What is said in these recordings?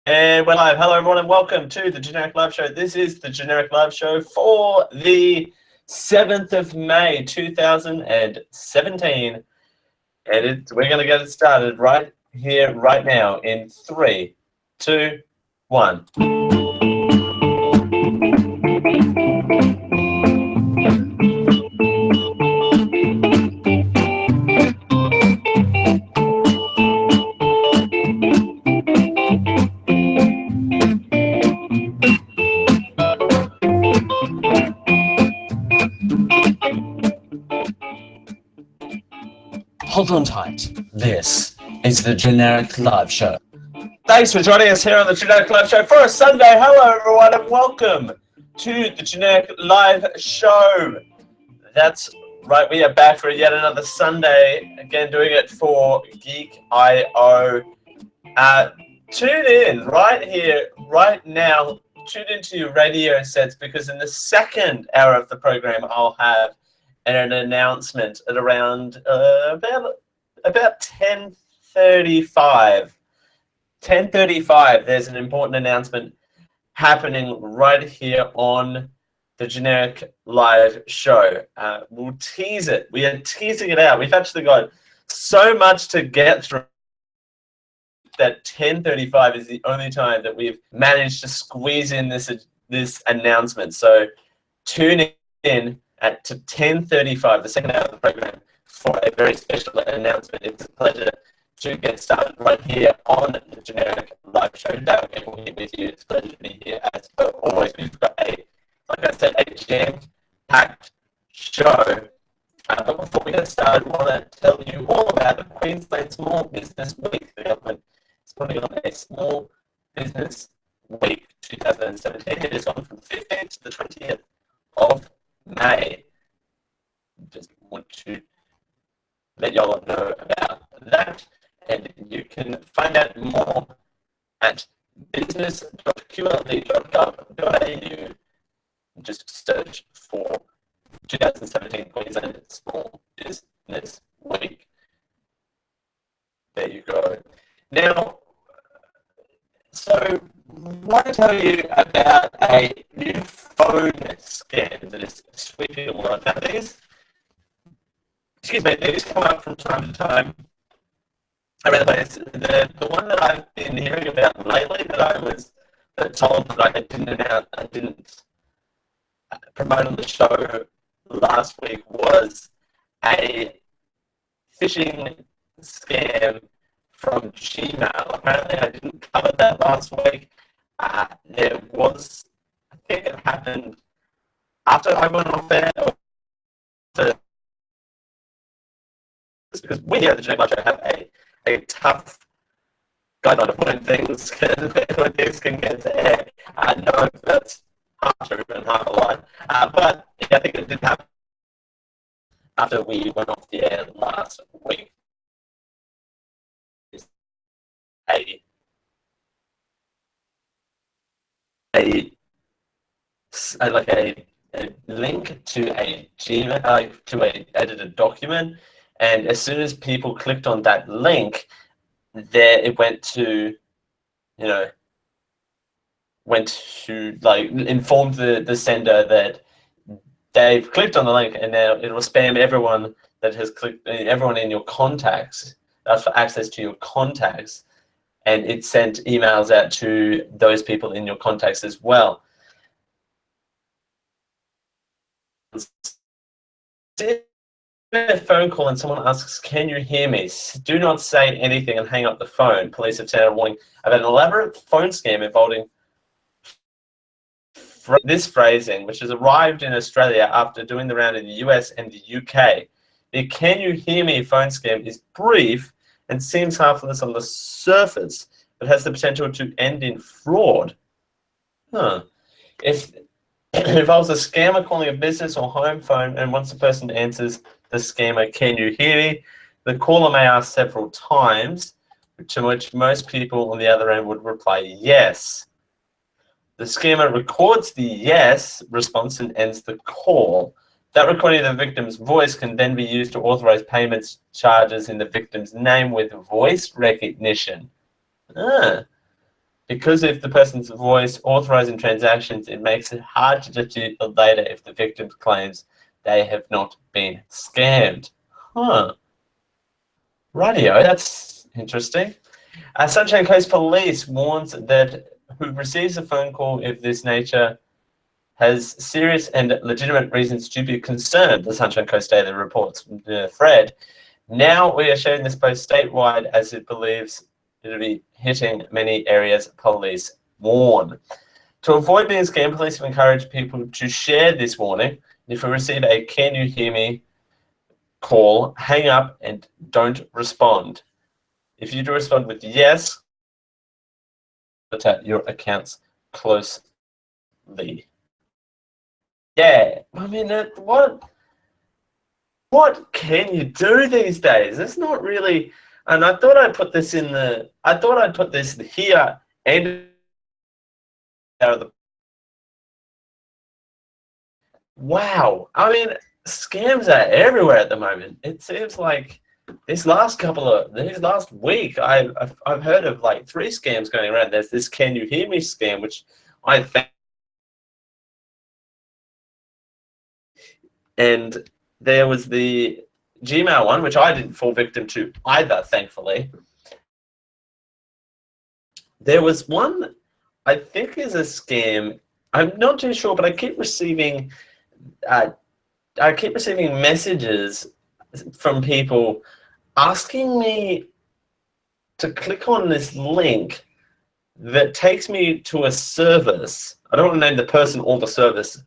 And we're live. Hello, everyone, and welcome to the Generic Live Show. This is the Generic Live Show for the 7th of May, 2017. And we're going to get it started right here, right now, in 3, 2, 1. Hold on tight. This is the Generic Live Show. Thanks for joining us here on the Generic Live Show for a Sunday. Hello, everyone, and welcome to the Generic Live Show. That's right, we are back for yet another Sunday. Again, doing it for Geek.io. Tune in right here, right now. Tune into your radio sets because in the second hour of the program, I'll have an announcement at around about 10:35. 10:35. There's an important announcement happening right here on the Generic Live Show. We'll tease it. We are teasing it out. We've actually got so much to get through that 10:35 is the only time that we've managed to squeeze in this announcement. So tune in to 10:35, the second hour of the program, for a very special announcement. It's a pleasure to get started right here on the Generic Live Show. Doug will be with you. It's a pleasure to be here as always. We've got like I said, a jam-packed show. But before we get started, I want to tell you all about the Queensland Small Business Week. The government is putting on a Small Business Week 2017. It is on from the 15th to the 20th of May. Just want to let y'all know about that, and you can find out more at business.qld.gov.au. Just search for 2017 Queensland Small Business Week. There you go. Now, so I want to tell you about a new phone scam that is sweeping the world. Now, these come up from time to time. The one that I've been hearing about lately that I was told that I didn't promote on the show last week was a phishing scam from Gmail. Apparently, I didn't cover that last week. There was, I think it happened after I went off there. Because we here at the Generic Live Show have a tough guideline of when things can get to air. No, that's half true and half a lie. But yeah, I think it did happen after we went off the air last week. A link to a Gmail to a edited document, and as soon as people clicked on that link, there it went to inform the sender that they've clicked on the link, and now it will spam everyone that has clicked, everyone in your contacts. That's for access to your contacts, and it sent emails out to those people in your contacts as well. A phone call and someone asks, "Can you hear me?" Do not say anything and hang up the phone. Police have sent a warning about an elaborate phone scam involving this phrasing, which has arrived in Australia after doing the round in the US and the UK. The "Can you hear me" phone scam is brief and seems harmless on the surface, but has the potential to end in fraud. If it involves a scammer calling a business or home phone, and once the person answers the scammer, "Can you hear me?" the caller may ask several times, to which most people on the other end would reply yes. The scammer records the yes response and ends the call. That recording of the victim's voice can then be used to authorize payments charges in the victim's name with voice recognition. Because of the person's voice authorizing transactions, it makes it hard to dispute the data if the victim claims they have not been scammed. Huh. Rightio, that's interesting. Sunshine Coast Police warns that who receives a phone call of this nature has serious and legitimate reasons to be concerned, the Sunshine Coast Daily reports. Fred, now we are sharing this post statewide as it believes it'll be hitting many areas, police warn. To avoid being scammed, police have encouraged people to share this warning. If you receive a "can you hear me" call, hang up and don't respond. If you do respond with yes, attack your accounts closely. Yeah, I mean, what can you do these days? It's not really, and I thought I'd put this in the, I thought I'd put this here and out of the, wow. I mean, scams are everywhere at the moment. It seems like this last week, I've heard of like 3 scams going around. There's this "can you hear me" scam, which I think, and there was the Gmail one, which I didn't fall victim to either, thankfully. There was one I think is a scam. I'm not too sure, but I keep receiving messages from people asking me to click on this link that takes me to a service. I don't want to name the person or the service,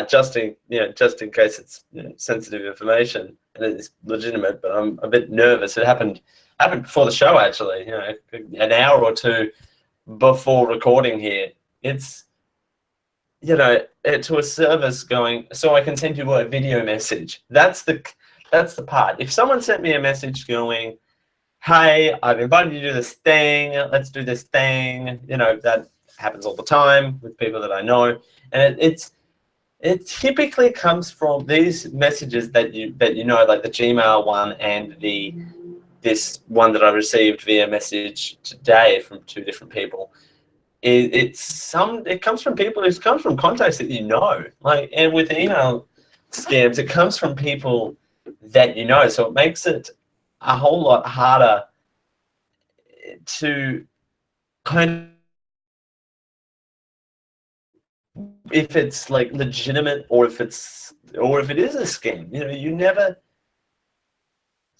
just in case it's sensitive information and it's legitimate. But I'm a bit nervous. It happened before the show, actually. An hour or two before recording here. It's to a service going, so I can send you a video message. That's the part. If someone sent me a message going, "Hey, I've invited you to this thing. Let's do this thing," that happens all the time with people that I know, and it typically comes from these messages that like the Gmail one and this one that I received via message today from 2 different people. It comes from people. It comes from contacts that like, and with email scams, it comes from people that so it makes it a whole lot harder to kind of, if it's like legitimate or if it is a scam.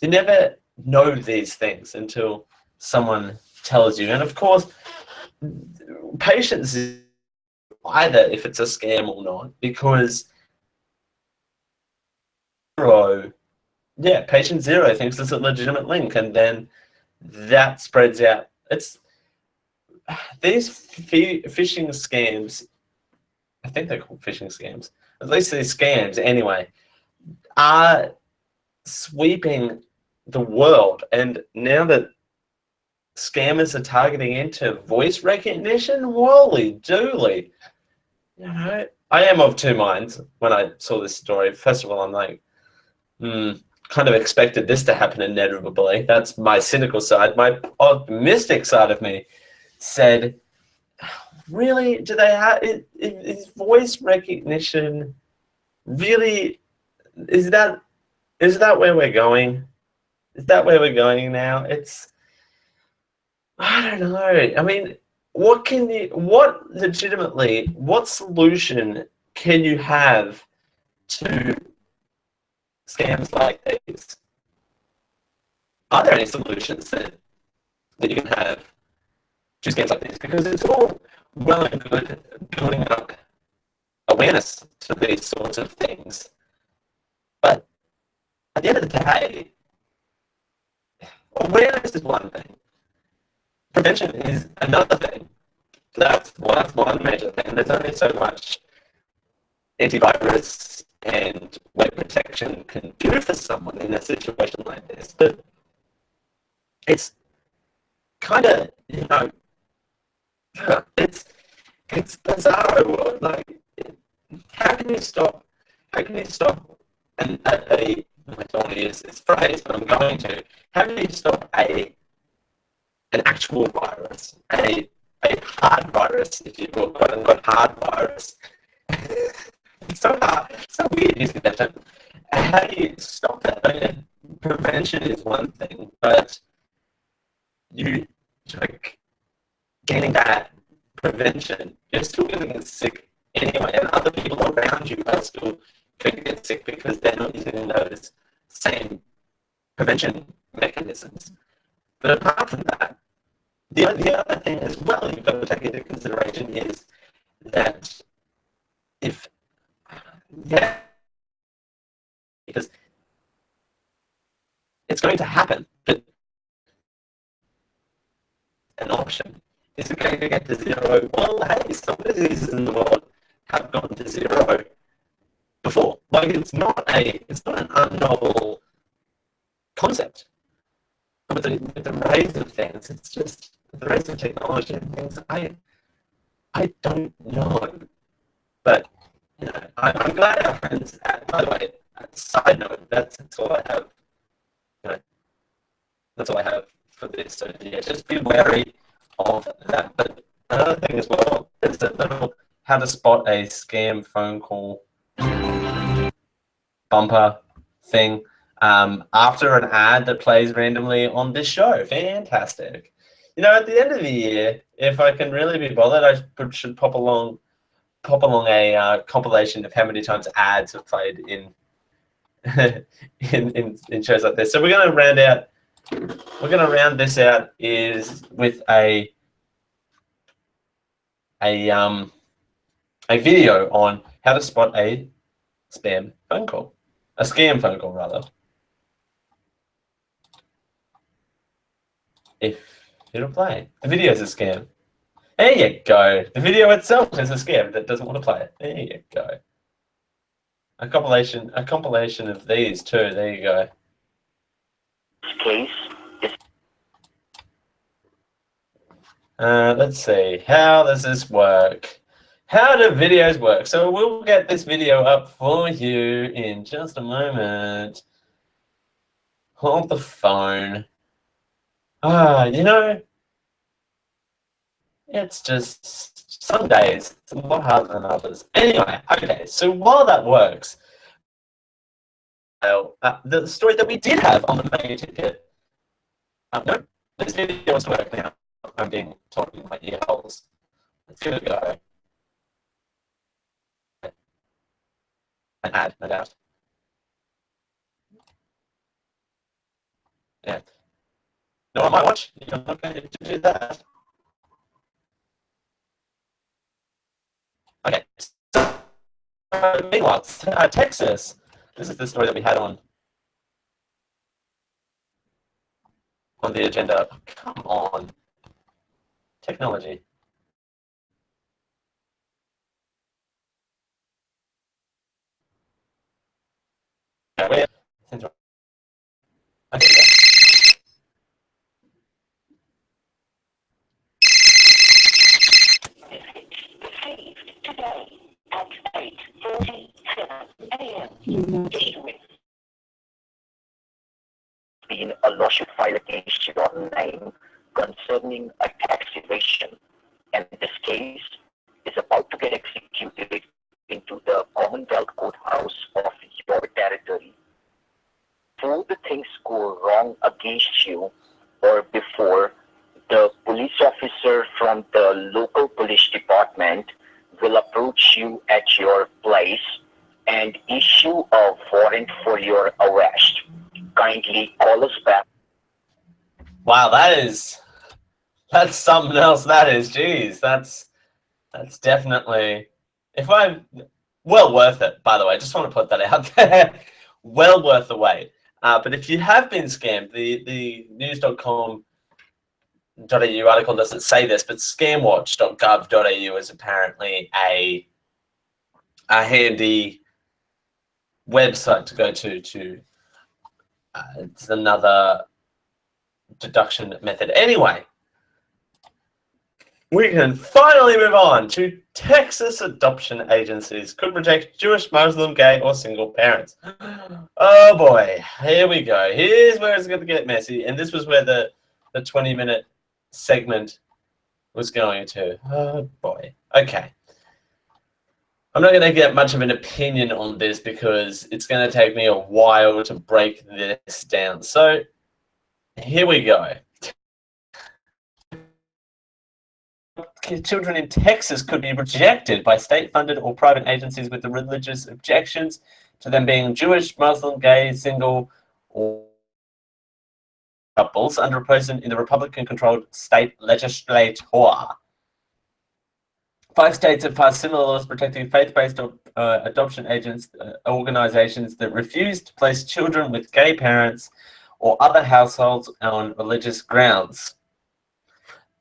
You never know these things until someone tells you. And of course, patience is either if it's a scam or not, because patient 0 thinks it's a legitimate link, and then that spreads out. It's these phishing scams. I think they're called phishing scams. At least these scams, anyway, are sweeping the world. And now that scammers are targeting into voice recognition, holy dooly. I am of 2 minds when I saw this story. First of all, I'm like, kind of expected this to happen inevitably. That's my cynical side. My optimistic side of me said, really, do they have, is voice recognition really, is that where we're going? Is that where we're going now? I don't know. I mean, what solution can you have to scams like these? Are there any solutions that you can have to scams like these? Because it's all well and good building up awareness to these sorts of things, but at the end of the day, awareness is one thing. Prevention is another thing. That's one major thing. There's only so much antivirus and web protection can do for someone in a situation like this. But it's kind of, it's bizarre. Like, how can you stop? And I don't want to use this phrase, but I'm going to. How do you stop an actual virus, a hard virus, if you will, quote unquote hard virus. It's so hard, it's so weird using that term. How do you stop that? I mean, prevention is one thing, but you like getting that prevention, you're still going to get sick anyway, and other people around you are still going to get sick because they're not using those same prevention mechanisms. But apart from that, the other thing as well you've got to take into consideration is that if, because it's going to happen, but an option. Is it going to get to zero? Well, hey, some diseases in the world have gone to zero before. Like it's not an unnovel concept. With the rise of things, it's just the rise of technology and things. I don't know, but you know, I'm glad our friends. By the way, side note, that's all I have. You know, that's all I have for this. So yeah, just be wary of that. But another thing as well is that little how to spot a scam phone call bumper thing after an ad that plays randomly on this show. Fantastic. You know, at the end of the year, if I can really be bothered, I should pop along a compilation of how many times ads have played in in shows like this. So we're going to round this out is with a video on how to spot a spam phone call, a scam phone call rather. If it'll play, the video is a scam. There you go. The video itself is a scam that doesn't want to play it. There you go. A compilation of these too. There you go. Case. Let's see. How does this work? How do videos work? So we'll get this video up for you in just a moment. Hold the phone. You know, it's just some days it's a lot harder than others. Anyway, okay, so while that works, the story that we did have on the main ticket, no, this video wants to work now. I'm being told in my ear holes. Let's give it a go. An ad, no doubt. Yeah. No one might watch. You're not going to do that. Okay. So, meanwhile, Texas. This is the story that we had on the agenda. Come on. Technology. Okay. Okay. Today at 8:47 a.m. Been a lawsuit filed against your name concerning a tax evasion, and this case is about to get executed into the Commonwealth Courthouse of your territory. Before the things go wrong against you or before, the police officer from the local police department will approach you at your place and issue a warrant for your arrest. Kindly call us back. Wow, that's something else. That is, geez, that's definitely. Well worth it. By the way, just want to put that out there. Well worth the wait. But if you have been scammed, the news.com.au article doesn't say this, but scamwatch.gov.au is apparently a handy website to go to. It's another deduction method. Anyway, we can finally move on to Texas adoption agencies could reject Jewish, Muslim, gay, or single parents. Oh boy, here we go. Here's where it's going to get messy. And this was where the 20-minute segment was going to. Oh boy. Okay. I'm not going to get much of an opinion on this because it's going to take me a while to break this down. So here we go. Children in Texas could be rejected by state-funded or private agencies with the religious objections to them being Jewish, Muslim, gay, single, or couples under a person in the Republican-controlled state legislature. 5 states have passed similar laws protecting faith-based adoption organizations that refuse to place children with gay parents or other households on religious grounds.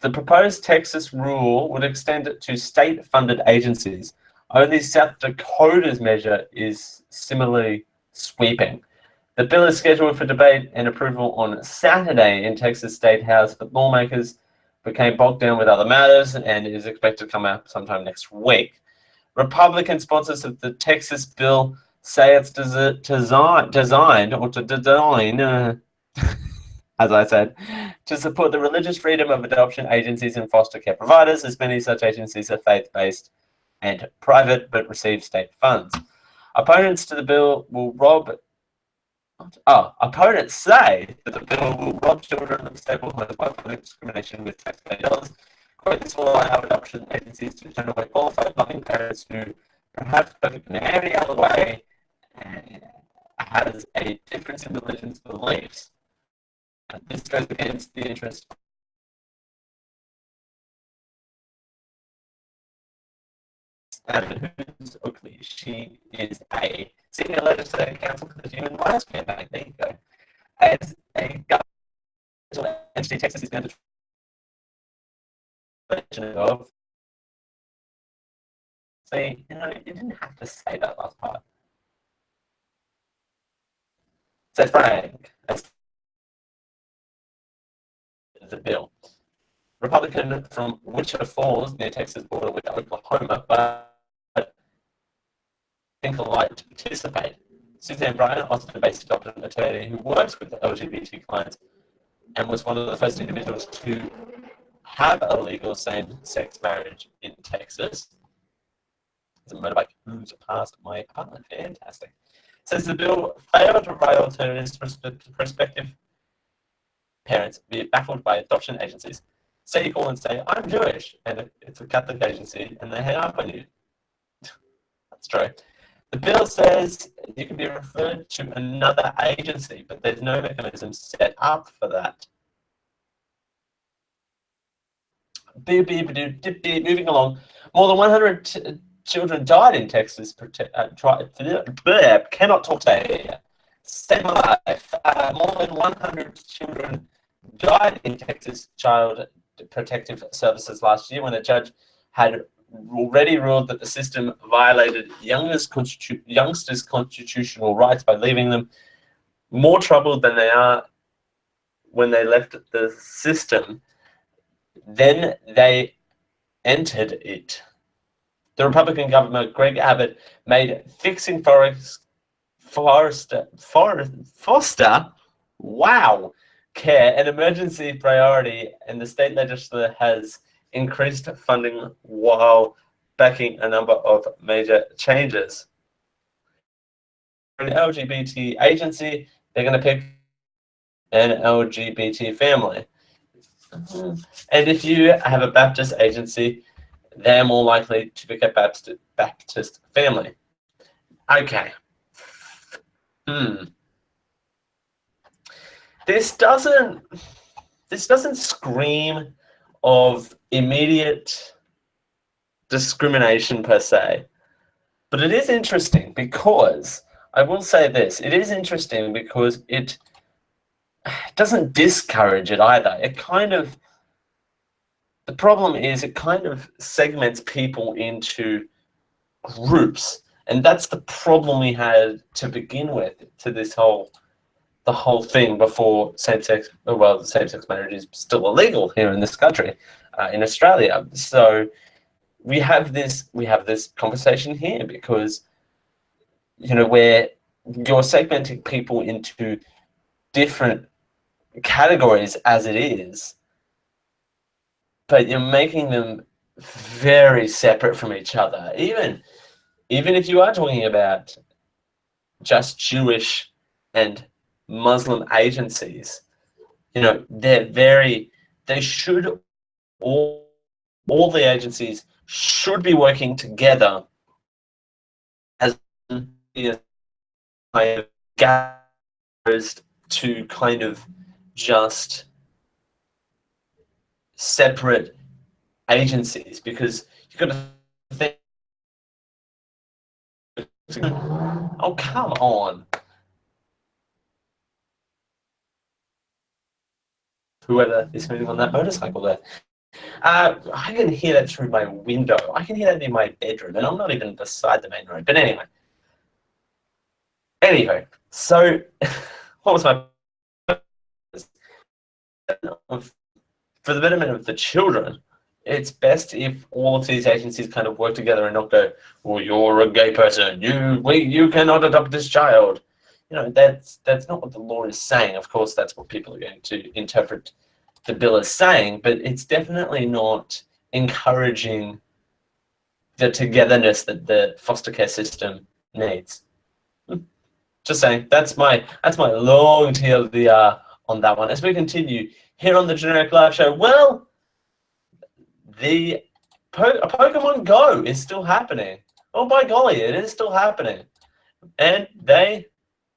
The proposed Texas rule would extend it to state-funded agencies. Only South Dakota's measure is similarly sweeping. The bill is scheduled for debate and approval on Saturday in Texas State House, but lawmakers became bogged down with other matters and is expected to come out sometime next week. Republican sponsors of the Texas bill say it's designed, as I said, to support the religious freedom of adoption agencies and foster care providers, as many such agencies are faith-based and private but receive state funds. Opponents to the bill will opponents say that the bill will rob children of stable homes by funding discrimination with taxpayer dollars. Quote, this will allow adoption agencies to generate qualified loving parents who perhaps don't in any other way has a difference in religion's beliefs. This goes against the interest of Oakley. She is a senior legislative counsel for the Human Rights Campaign. There you go. As a governmental entity, Texas is going to of. See, you didn't have to say that last part. So Frank, the bill. Republican from Wichita Falls, near Texas border with Oklahoma, but think alike to participate. Suzanne Bryan, Austin-based adoption attorney who works with LGBT clients and was one of the first individuals to have a legal same-sex marriage in Texas. It's a motorbike who's passed my apartment. Fantastic. Says the bill failed to provide alternatives to prospective parents be baffled by adoption agencies. Say you call and say, I'm Jewish, and it's a Catholic agency, and they hang up on you. That's true. The bill says you can be referred to another agency, but there's no mechanism set up for that. Moving along, more than 100 children died in Texas. Cannot talk today. Stay my life. More than 100 children died in Texas Child Protective Services last year when a judge had already ruled that the system violated youngsters' constitutional rights by leaving them more troubled than they are when they left the system. Then they entered it. The Republican governor, Greg Abbott, made fixing foster care an emergency priority, and the state legislature has increased funding while backing a number of major changes. For an LGBT agency, they're going to pick an LGBT family. And if you have a Baptist agency, they're more likely to pick a Baptist family. Okay. This doesn't scream of immediate discrimination per se, but it is interesting because I will say this: it is interesting because it doesn't discourage it either. The problem is it kind of segments people into groups, and that's the problem we had to begin with to the whole thing before same-sex marriage is still illegal here in this country, in Australia. So we have this conversation here because where you're segmenting people into different categories as it is, but you're making them very separate from each other. Even if you are talking about just Jewish and Muslim agencies, you know, they should all the agencies should be working together as kind of opposed to kind of just separate agencies, because you've got to think. Oh, come on. Whoever is moving on that motorcycle there. I can hear that through my window. I can hear that in my bedroom, and I'm not even beside the main road. But anyway, so what was my for the betterment of the children? It's best if all of these agencies kind of work together and not go, well, you're a gay person, you cannot adopt this child. You know, that's not what the law is saying. Of course, that's what people are going to interpret the bill as saying, but it's definitely not encouraging the togetherness that the foster care system needs. Just saying, that's my long TLDR on that one. As we continue here on the Generic Live Show, well, the Pokemon Go is still happening. Oh, by golly, it is still happening. And they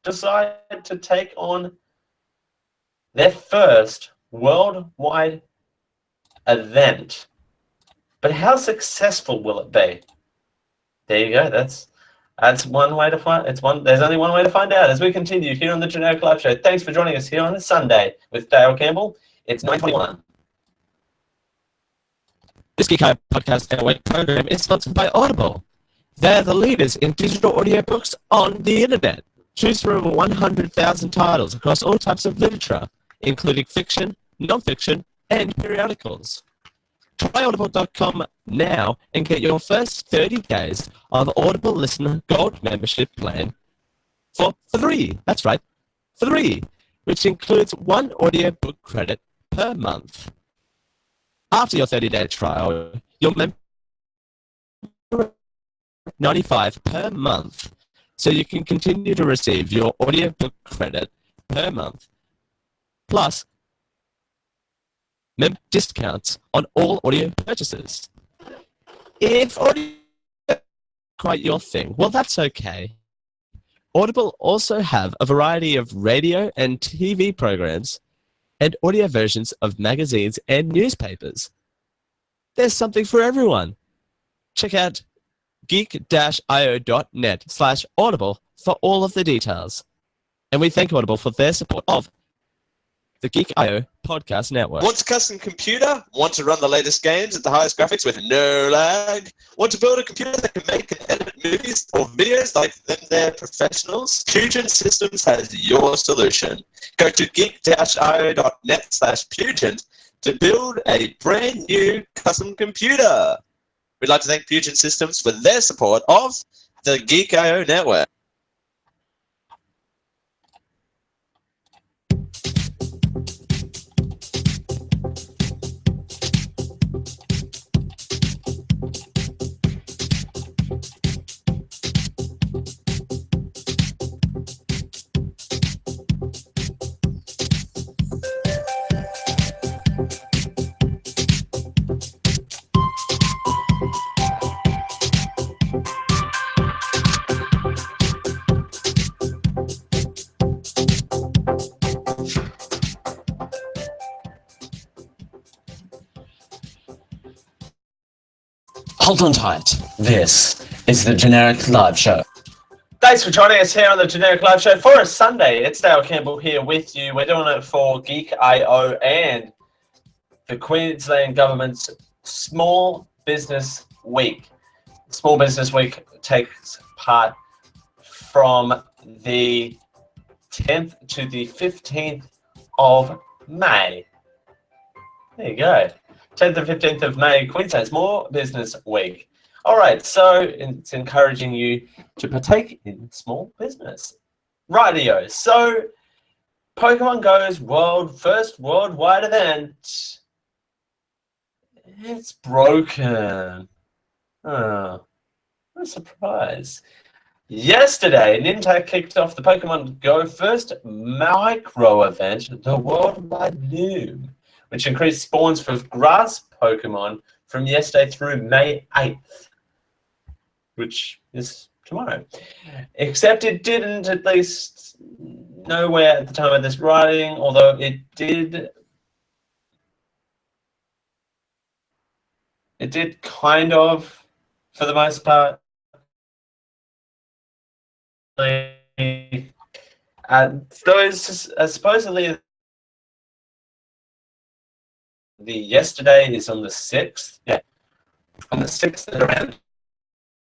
decide to take on their first worldwide event. But how successful will it be? There you go. That's one way to find. There's only one way to find out. As we continue here on the Generic Live Show. Thanks for joining us here on a Sunday with Dale Campbell. It's 9:21. This Geek Podcast Network program is sponsored by Audible. They're the leaders in digital audiobooks on the internet. Choose from over 100,000 titles across all types of literature, including fiction, non-fiction, and periodicals. Try audible.com now and get your first 30 days of Audible Listener Gold membership plan for free. That's right, free, which includes one audiobook credit per month. After your 30-day trial, you'll member $95 per month, so you can continue to receive your audiobook credit per month, plus member discounts on all audio purchases. If audio is quite your thing, well, that's okay. Audible also have a variety of radio and TV programs and audio versions of magazines and newspapers. There's something for everyone. Check out geek-io.net/audible for all of the details. And we thank Audible for their support of the Geek.io podcast network. Want a custom computer? Want to run the latest games at the highest graphics with no lag? Want to build a computer that can make and edit movies or videos like them they're professionals? Fusion Systems has your solution. Go to geek-io.net/Fusion to build a brand new custom computer. We'd like to thank Fusion Systems for their support of the Geek.io network. Hold on tight. This is the Generic Live Show. Thanks for joining us here on the Generic Live Show for a Sunday. It's Dale Campbell here with you. We're doing it for Geek.io and the Queensland Government's Small Business Week. Small Business Week takes part from the 10th to the 15th of May. There you go. 10th and 15th of May, Queensland Small Business Week. All right, so it's encouraging you to partake in small business. Rightio. So Pokemon Go's first worldwide event It's broken. Oh, what a surprise. Yesterday, Ninja kicked off the Pokemon Go first micro event, the Worldwide Bloom, which increased spawns for grass Pokemon from yesterday through May 8th, which is tomorrow. Except it didn't, at least nowhere at the time of this writing, although it did kind of, for the most part. Those supposedly the yesterday is on the 6th. Yeah, on the 6th at around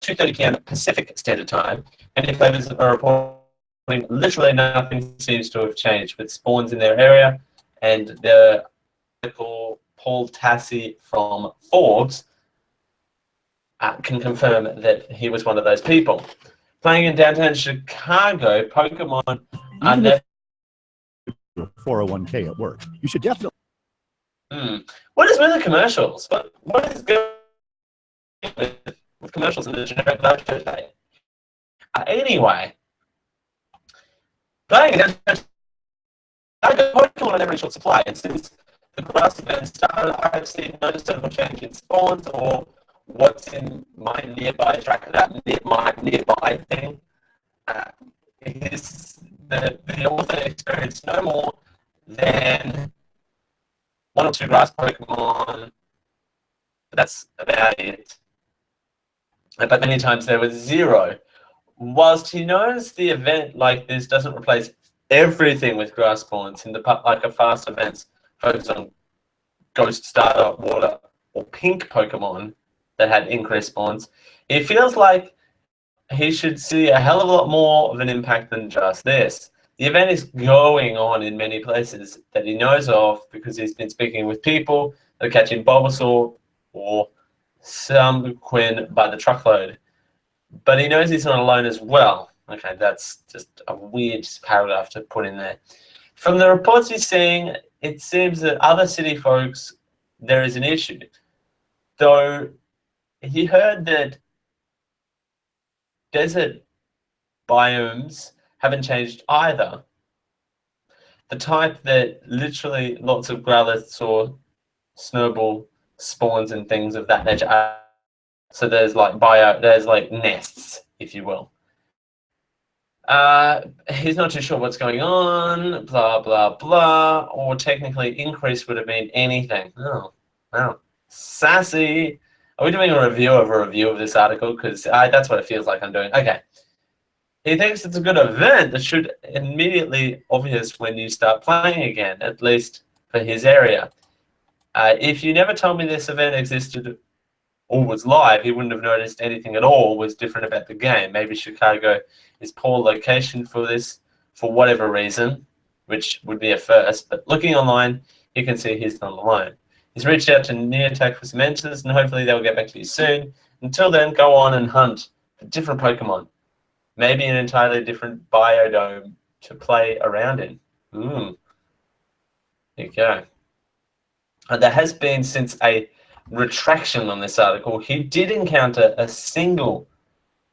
2:30 p.m. Pacific Standard Time. And if flavors are reporting, literally nothing seems to have changed with spawns in their area. And the article Paul Tassi from Forbes can confirm that he was one of those people. Playing in downtown Chicago, Pokemon are Even if 401k at work, you should definitely. What is with the commercials? What is going on with commercials in the generic live show today? Anyway, playing in downtown Chicago, Pokemon are never in short supply, and since the grass event started, I have seen no discernible change in spawns or what's in my nearby tracker. My nearby thing is the author experienced no more than 1 or 2 grass Pokemon. That's about it. But many times there was 0. Whilst he knows the event like this doesn't replace everything with grass spawns in the like a fast events focused on Ghost Starter, Water, or Pink Pokemon that had increased spawns, it feels like he should see a hell of a lot more of an impact than just this. The event is going on in many places that he knows of because he's been speaking with people that are catching Bulbasaur or some Quinn by the truckload. But he knows he's not alone as well. Okay, that's just a weird paragraph to put in there. From the reports he's seeing, it seems that other city folks, there is an issue. Though he heard that desert biomes haven't changed either. The type that literally lots of Growlithe or Snowball spawns and things of that nature. So there's like nests, if you will. He's not too sure what's going on, blah, blah, blah, or technically increase would have been anything. Oh, wow. Sassy. Are we doing a review of this article? Because that's what it feels like I'm doing. Okay. He thinks it's a good event that should immediately obvious when you start playing again, at least for his area. If you never told me this event existed or was live, he wouldn't have noticed anything at all was different about the game. Maybe Chicago is poor location for this for whatever reason, which would be a first. But looking online, you can see he's not alone. He's reached out to Neotech for some answers, and hopefully they'll get back to you soon. Until then, go on and hunt for different Pokemon. Maybe an entirely different biodome to play around in. There you go. There has been, since a retraction on this article, he did encounter a single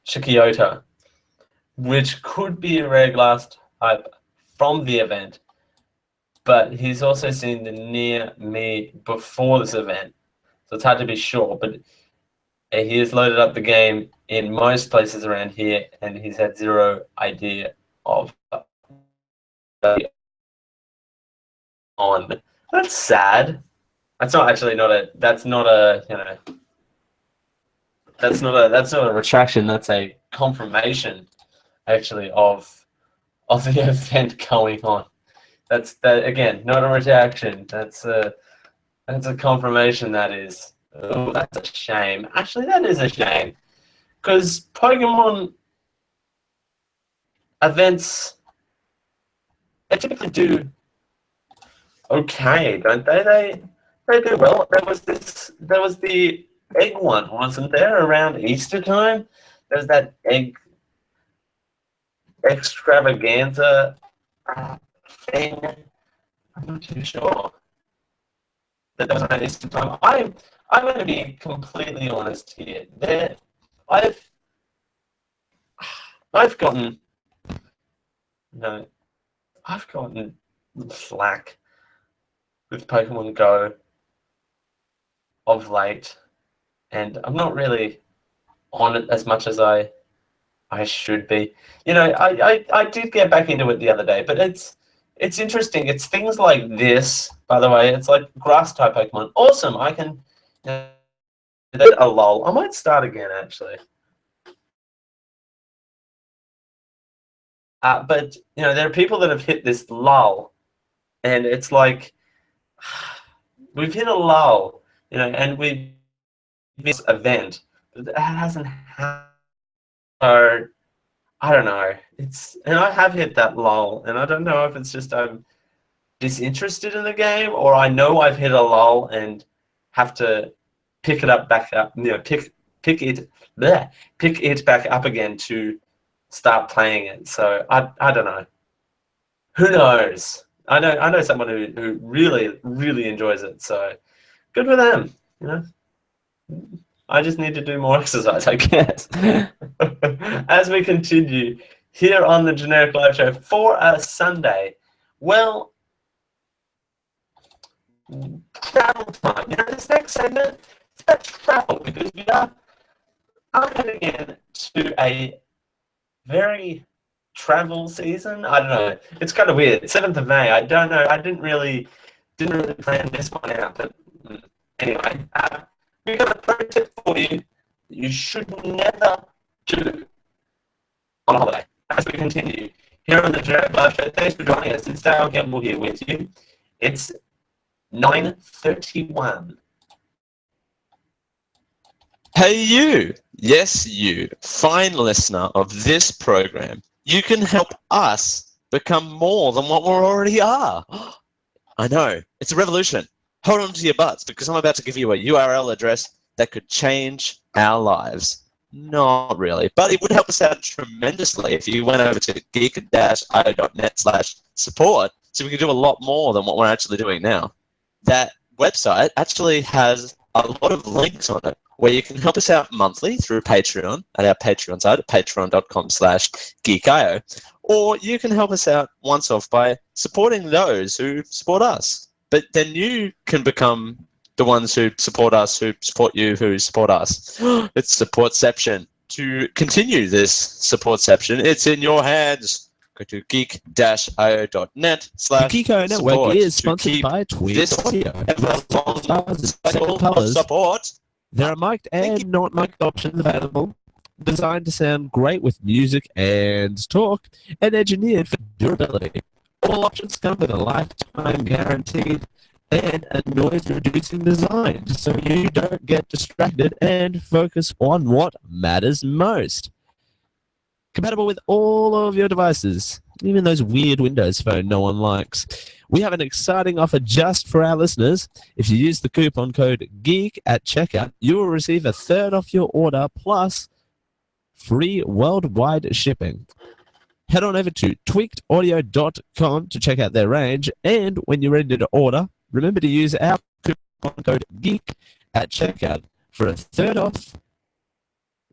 Chikiota, which could be a rare glass type from the event, but he's also seen the near me before this event, so it's hard to be sure, but he has loaded up the game in most places around here, and he's had 0 idea of on. That's sad. That's not actually that's not a retraction, that's a confirmation actually of the event going on. That's again, not a retraction. That's a confirmation, that is. Oh, that's a shame. Actually, that is a shame. Because Pokemon events, they typically do okay, don't they? They do well. There was the egg one, wasn't there, around Easter time? There's that egg extravaganza thing. I'm not too sure that was around Easter time. I'm going to be completely honest here. I've gotten, I've gotten slack with Pokemon Go of late, and I'm not really on it as much as I should be. I did get back into it the other day, but it's interesting. It's things like this, by the way. It's like grass type Pokemon. Awesome. I can a lull. I might start again actually. But there are people that have hit this lull, and it's like we've hit a lull, and we've this event, but it hasn't happened. So I don't know. And I have hit that lull, and I don't know if it's just I'm disinterested in the game, or I know I've hit a lull and have to pick it up back up. Pick it back up again to start playing it. So I don't know. Who knows? I know someone who really, really enjoys it. So good for them. I just need to do more exercise, I guess. As we continue here on the Generic Live Show for a Sunday, well, travel time. This next segment, it's about travel, because we are heading into a very travel season. I don't know. It's kind of weird. 7th of May. I don't know. I didn't really plan this one out, but anyway, we got a pro tip for you that you should never do on holiday. As we continue here on the Generic Live Show, thanks for joining us. It's Dale Gamble here with you. It's 9:31. Hey you! Yes, you, fine listener of this program. You can help us become more than what we already are. I know, it's a revolution. Hold on to your butts, because I'm about to give you a URL address that could change our lives. Not really, but it would help us out tremendously if you went over to geek-io.net/support, so we can do a lot more than what we're actually doing now. That website actually has a lot of links on it where you can help us out monthly through Patreon at our Patreon site at patreon.com/geekio, or you can help us out once off by supporting those who support us. But then you can become the ones who support us, who support you, who support us. It's supportception. To continue this supportception, it's in your hands. Go to geek-io.net/support. The Geeko Network is sponsored by Tweet Audio. Support. There are mic'd and not mic'd options available, designed to sound great with music and talk, and engineered for durability. All options come with a lifetime guaranteed and a noise-reducing design, so you don't get distracted and focus on what matters most. Compatible with all of your devices, even those weird Windows Phone no one likes. We have an exciting offer just for our listeners. If you use the coupon code GEEK at checkout, you will receive a third off your order plus free worldwide shipping. Head on over to tweakedaudio.com to check out their range, and when you're ready to order, remember to use our coupon code GEEK at checkout for a third off,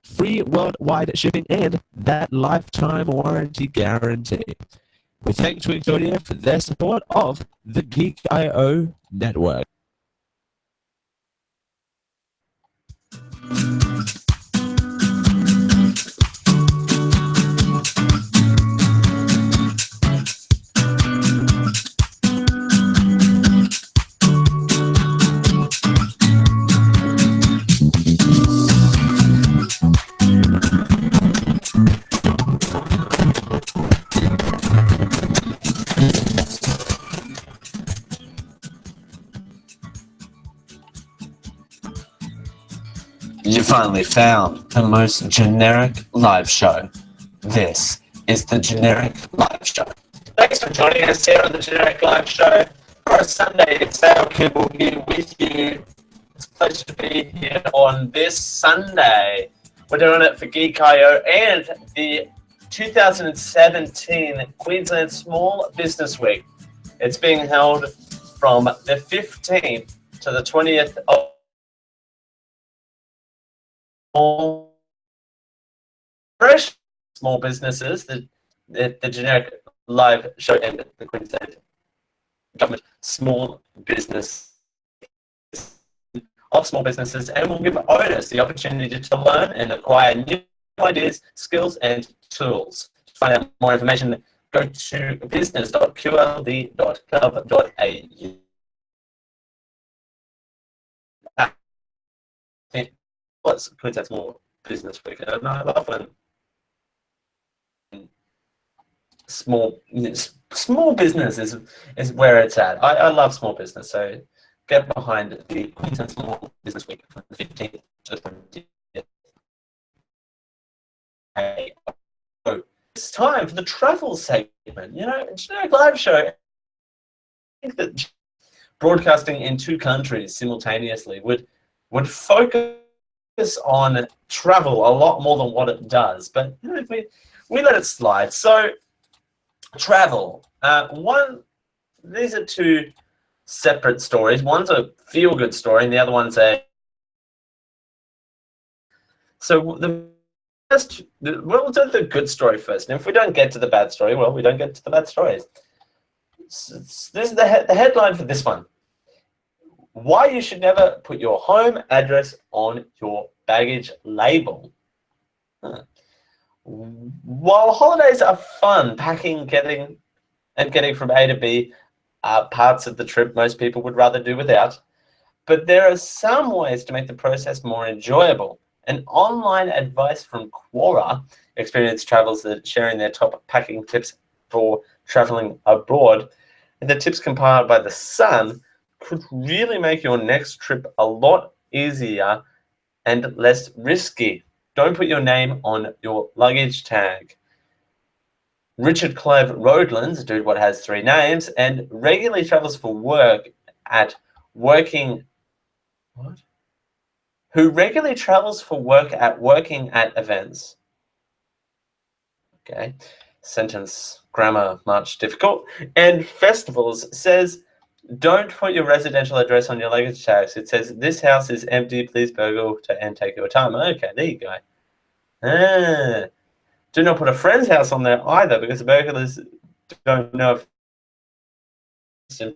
free worldwide shipping, and that lifetime warranty guarantee. We thank Tweaked Audio for their support of the Geek.io network. You finally found the most generic live show. This is the Generic Live Show. Thanks for joining us here on the Generic Live Show for a Sunday. It's Dale Kimball here with you. It's a pleasure to be here on this Sunday. We're doing it for Geek.io and the 2017 Queensland Small Business Week. It's being held from the 15th to the 20th of fresh small businesses, the generic live show and the Queensland government small business of small businesses, and will give owners the opportunity to learn and acquire new ideas, skills, and tools. To find out more information, go to business.qld.gov.au. What's Queensland Small Business Week? And I love when small business is where it's at. I love small business, so get behind the Queensland Small Business Week from the 15th to the 20th. Hey, so it's time for the travel segment. You know, Generic Live Show. I think that broadcasting in 2 countries simultaneously would focus on travel a lot more than what it does. But you know, if we let it slide. So travel. These are 2 separate stories. One's a feel-good story, and the other one's a. So we'll do the good story first, and if we don't get to the bad story, well, we don't get to the bad stories. This is the headline for this one: why you should never put your home address on your baggage label. While holidays are fun, packing, getting from A to B are parts of the trip most people would rather do without, but there are some ways to make the process more enjoyable. An online advice from Quora, experienced travelers that sharing their top packing tips for traveling abroad, and the tips compiled by The Sun could really make your next trip a lot easier and less risky. Don't put your name on your luggage tag. Richard Clove Roadlands, a dude what has 3 names, and regularly travels for work at working events. Okay, sentence grammar much difficult. And festivals says, don't put your residential address on your luggage tags. It says, this house is empty, please burgle and take your time. Okay, there you go. Do not put a friend's house on there either, because the burglars don't know if it's a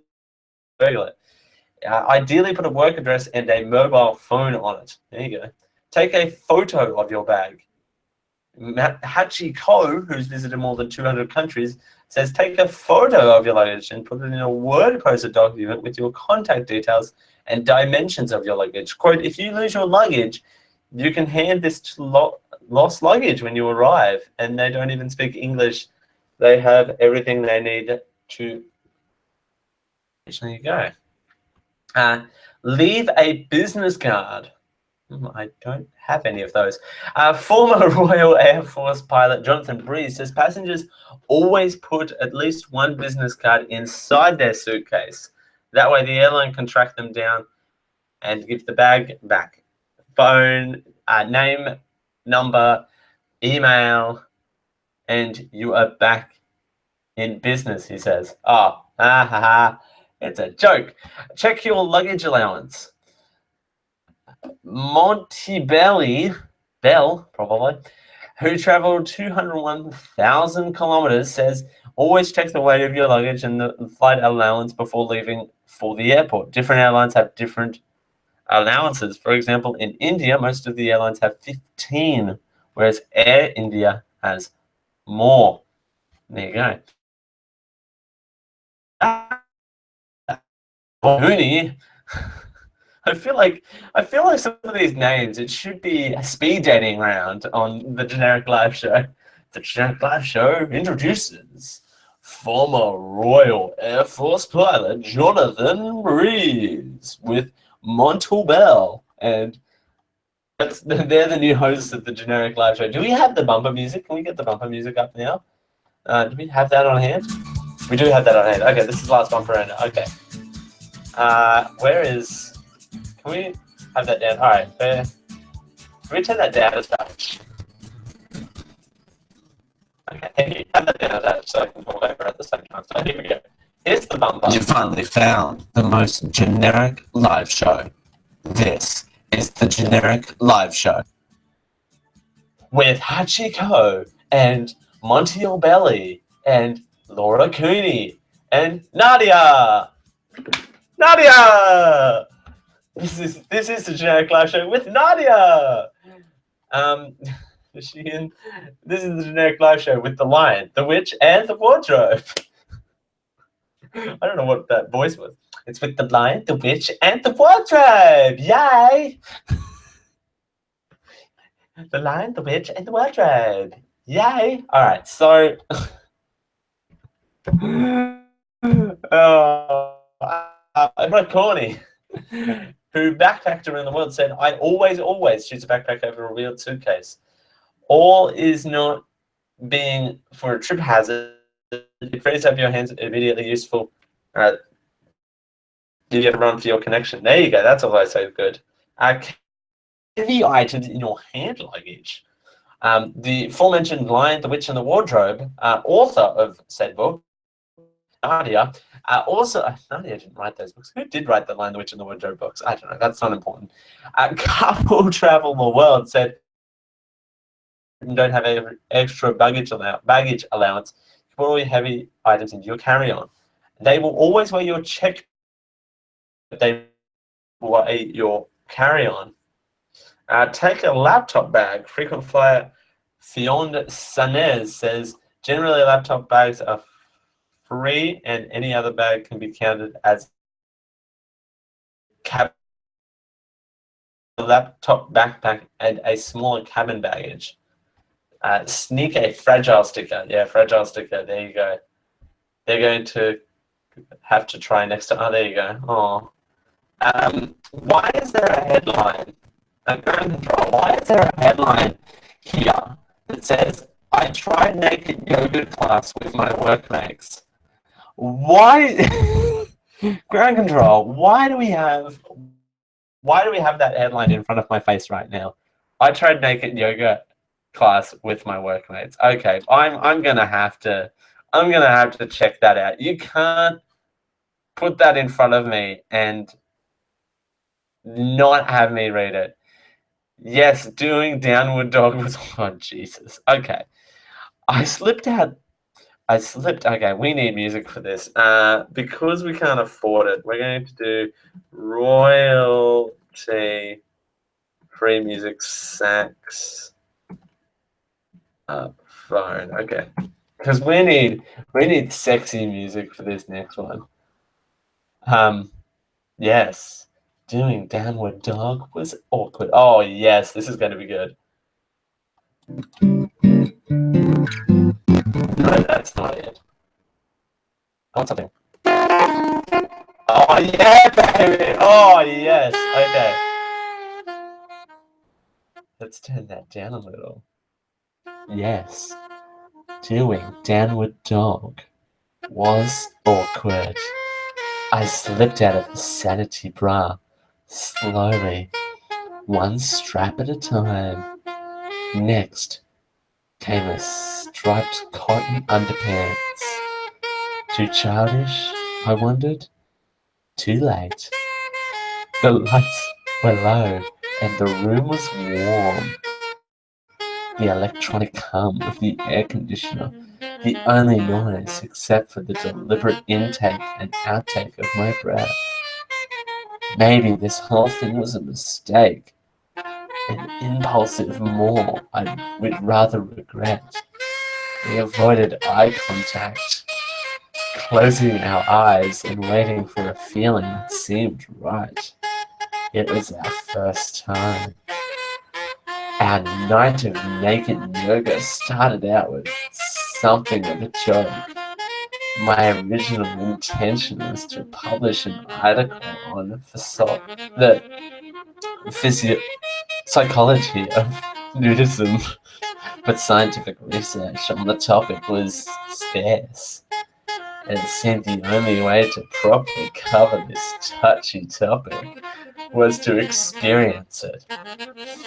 burglar. Ideally, put a work address and a mobile phone on it. There you go. Take a photo of your bag. Hachi Ko, who's visited more than 200 countries, says take a photo of your luggage and put it in a word-processed document with your contact details and dimensions of your luggage. Quote, if you lose your luggage, you can hand this to lost luggage when you arrive, and they don't even speak English. They have everything they need to. There you go. Leave a business card. I don't have any of those. Former Royal Air Force pilot Jonathan Breeze says passengers always put at least one business card inside their suitcase. That way the airline can track them down and give the bag back. Phone, name, number, email, and you are back in business, he says. It's a joke. Check your luggage allowance. Bell, probably, who traveled 201,000 kilometers, says always check the weight of your luggage and the flight allowance before leaving for the airport. Different airlines have different allowances. For example, in India, most of the airlines have 15, whereas Air India has more. There you go. Bohuni. I feel like some of these names, it should be a speed dating round on the Generic Live Show. The Generic Live Show introduces former Royal Air Force pilot Jonathan Breeze with Montel Bell, and they're the new hosts of the Generic Live Show. Do we have the bumper music? Can we get the bumper music up now? Do we have that on hand? We do have that on hand. Okay, this is the last bumper end. Okay. Where is... Can we have that down? All right, there. Can we turn that down a touch? Okay, can you have that down a touch so I can talk over at the same time? So here we go. Here's the bumper. You finally found the most generic live show. This is the Generic Live Show. with Hachiko and Monty O'Belly and Laura Cooney and Nadia. Nadia! This is the Generic Live Show with Nadia. Is she in? This is the Generic Live Show with the Lion, the Witch, and the Wardrobe. I don't know what that voice was. It's with the Lion, the Witch, and the Wardrobe. Yay! The Lion, the Witch, and the Wardrobe. Yay! All right, so. Emma Corney, who backpacked around the world, said, I always choose a backpack over a revealed suitcase. All is not being for a trip hazard. It frees up your hands, immediately useful. You get to run for your connection. There you go. That's all I say. Good. Heavy items in your hand luggage. The aforementioned Lion, the Witch, and the Wardrobe, author of said book, Nadia. Nadia didn't write those books. Who did write the Lion, the Witch, and the Wardrobe books? I don't know. That's not important. Couple Travel the World said, you don't have any extra baggage allowance. You put all your heavy items into your carry-on. They will always weigh your check. They will weigh your carry-on. Take a laptop bag. Frequent flyer Fionn Sanez says, generally laptop bags are free and any other bag can be counted as a laptop backpack and a smaller cabin baggage. Sneak a fragile sticker. Yeah, fragile sticker. There you go. They're going to have to try next to. Oh, there you go. Oh. Why is there a headline? Ground Control. Why is there a headline here that says, I tried naked yoga class with my workmates? Why? Ground Control. Why do we have that headline in front of my face right now? I tried naked yoga class with my workmates. Okay, I'm gonna have to check that out. You can't put that in front of me and not have me read it. Yes, doing downward dog was. Oh Jesus. Okay, I slipped. Okay, we need music for this. Because we can't afford it, we're going to do royalty free music sax phone. Okay, because we need sexy music for this next one. Yes, doing downward dog was awkward. Oh yes, this is going to be good. No, that's not it. I want something. Oh yeah, baby. Oh yes. Okay. Let's turn that down a little. Yes. Doing downward dog was awkward. I slipped out of the sanity bra slowly, one strap at a time. Next came a striped cotton underpants. Too childish, I wondered? Too late. The lights were low and the room was warm. The electronic hum of the air conditioner, the only noise except for the deliberate intake and outtake of my breath. Maybe this whole thing was a mistake, an impulsive more I would rather regret. We avoided eye contact, closing our eyes and waiting for a feeling that seemed right. It was our first time. Our night of naked yoga started out with something of a joke. My original intention was to publish an article on the psychology of nudism, but scientific research on the topic was scarce. And it seemed the only way to properly cover this touchy topic was to experience it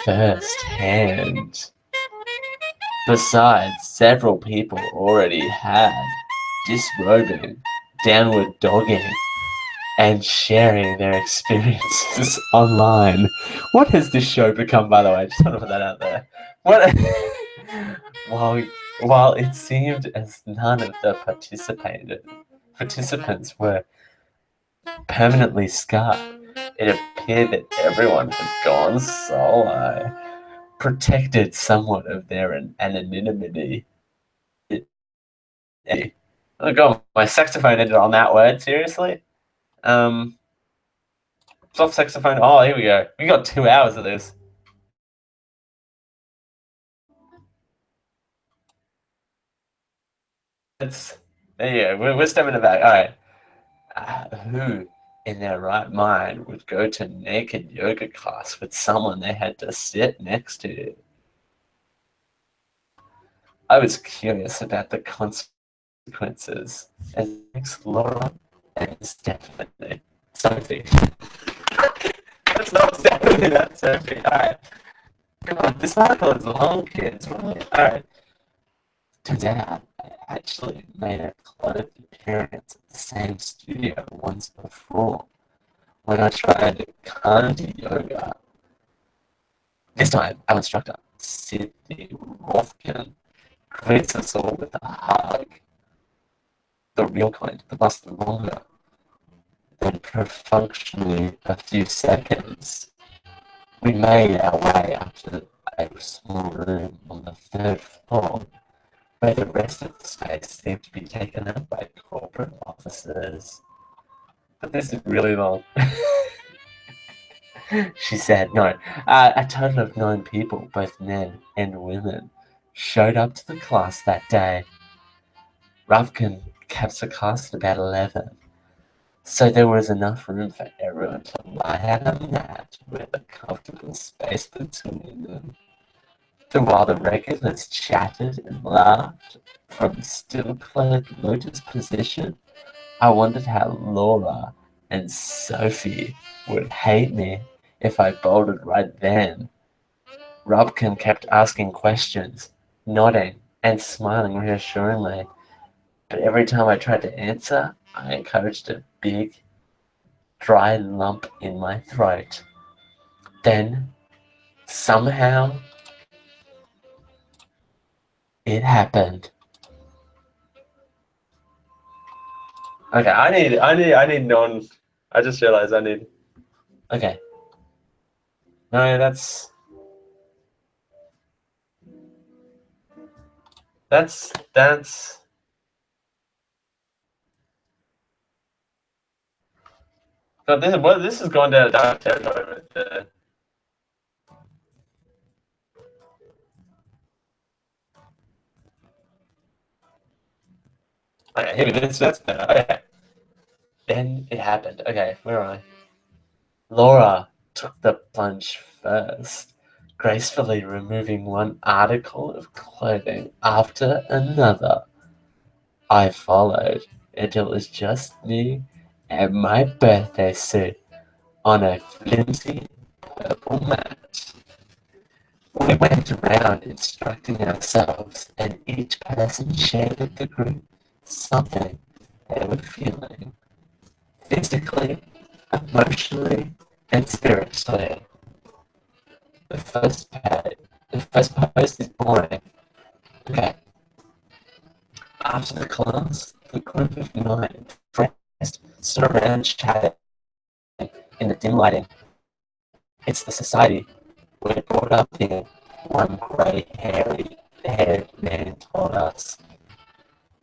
firsthand. Besides, several people already had disrobing, downward dogging, and sharing their experiences online. What has this show become, by the way? I just want to put that out there. What While it seemed as none of the participants were permanently scarred, it appeared that everyone had gone solo, protected somewhat of their anonymity. Oh god, my saxophone ended on that word, seriously? Soft saxophone, oh, here we go. We got 2 hours of this. There you go, we're stepping it back, alright. Who in their right mind would go to naked yoga class with someone they had to sit next to? I was curious about the consequences, and next Laura, and it's definitely Sophie. That's not definitely not Sophie. Alright. Come on, this article is long, kids, right? Alright. Turns out I actually made a clothed appearance at the same studio once before when I tried Kandi yoga. This time, our instructor, Sydney Rothkin, greets us all with a hug. The real kind that lasts longer than perfunctorily a few seconds. We made our way up to a small room on the 3rd floor, where the rest of the space seemed to be taken up by corporate offices. But this is really long. She said, no, a total of 9 people, both men and women, showed up to the class that day. Ravkin caps the class at about 11, so there was enough room for everyone to lie out on a mat with a comfortable space between them. So while the regulars chatted and laughed from still-clothed lotus position, I wondered how Laura and Sophie would hate me if I bolted right then. Robkin kept asking questions, nodding and smiling reassuringly, but every time I tried to answer, I encouraged a big, dry lump in my throat. Then, somehow, it happened. Okay, I need non. I just realized I need. Okay. No, that's. God, this has gone down a dark territory right there. Okay, here we go. That's better. Okay. Then it happened. Okay, where am I? Laura took the plunge first, gracefully removing one article of clothing after another. I followed until it was just me and my birthday suit on a flimsy purple mat. We went around instructing ourselves, and each person shared with the group something they were feeling, physically, emotionally, and spiritually. The first post is boring. Okay. After the class, the group of 9 friends stood around chatting in the dim lighting. It's the society we're brought up in, one grey haired man told us.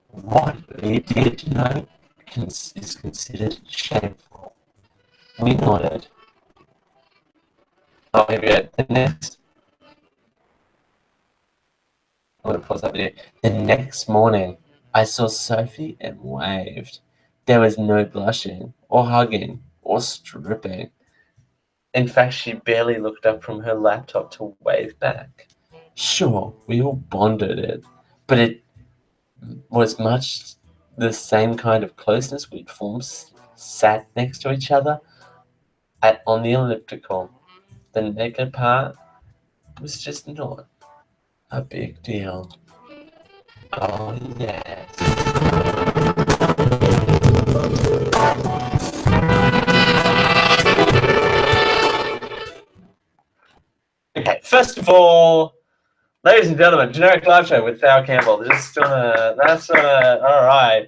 What we did know is considered shameful. We nodded. Oh, maybe the next. I'm gonna pause that video. The next morning, I saw Sophie and waved. There was no blushing, or hugging, or stripping. In fact, she barely looked up from her laptop to wave back. Sure, we all bonded it, but it was much the same kind of closeness we'd formed, sat next to each other on the elliptical. The naked part was just not a big deal. Oh, yes. Okay, first of all, Ladies and gentlemen, Generic Live Show with Dale Campbell. All right.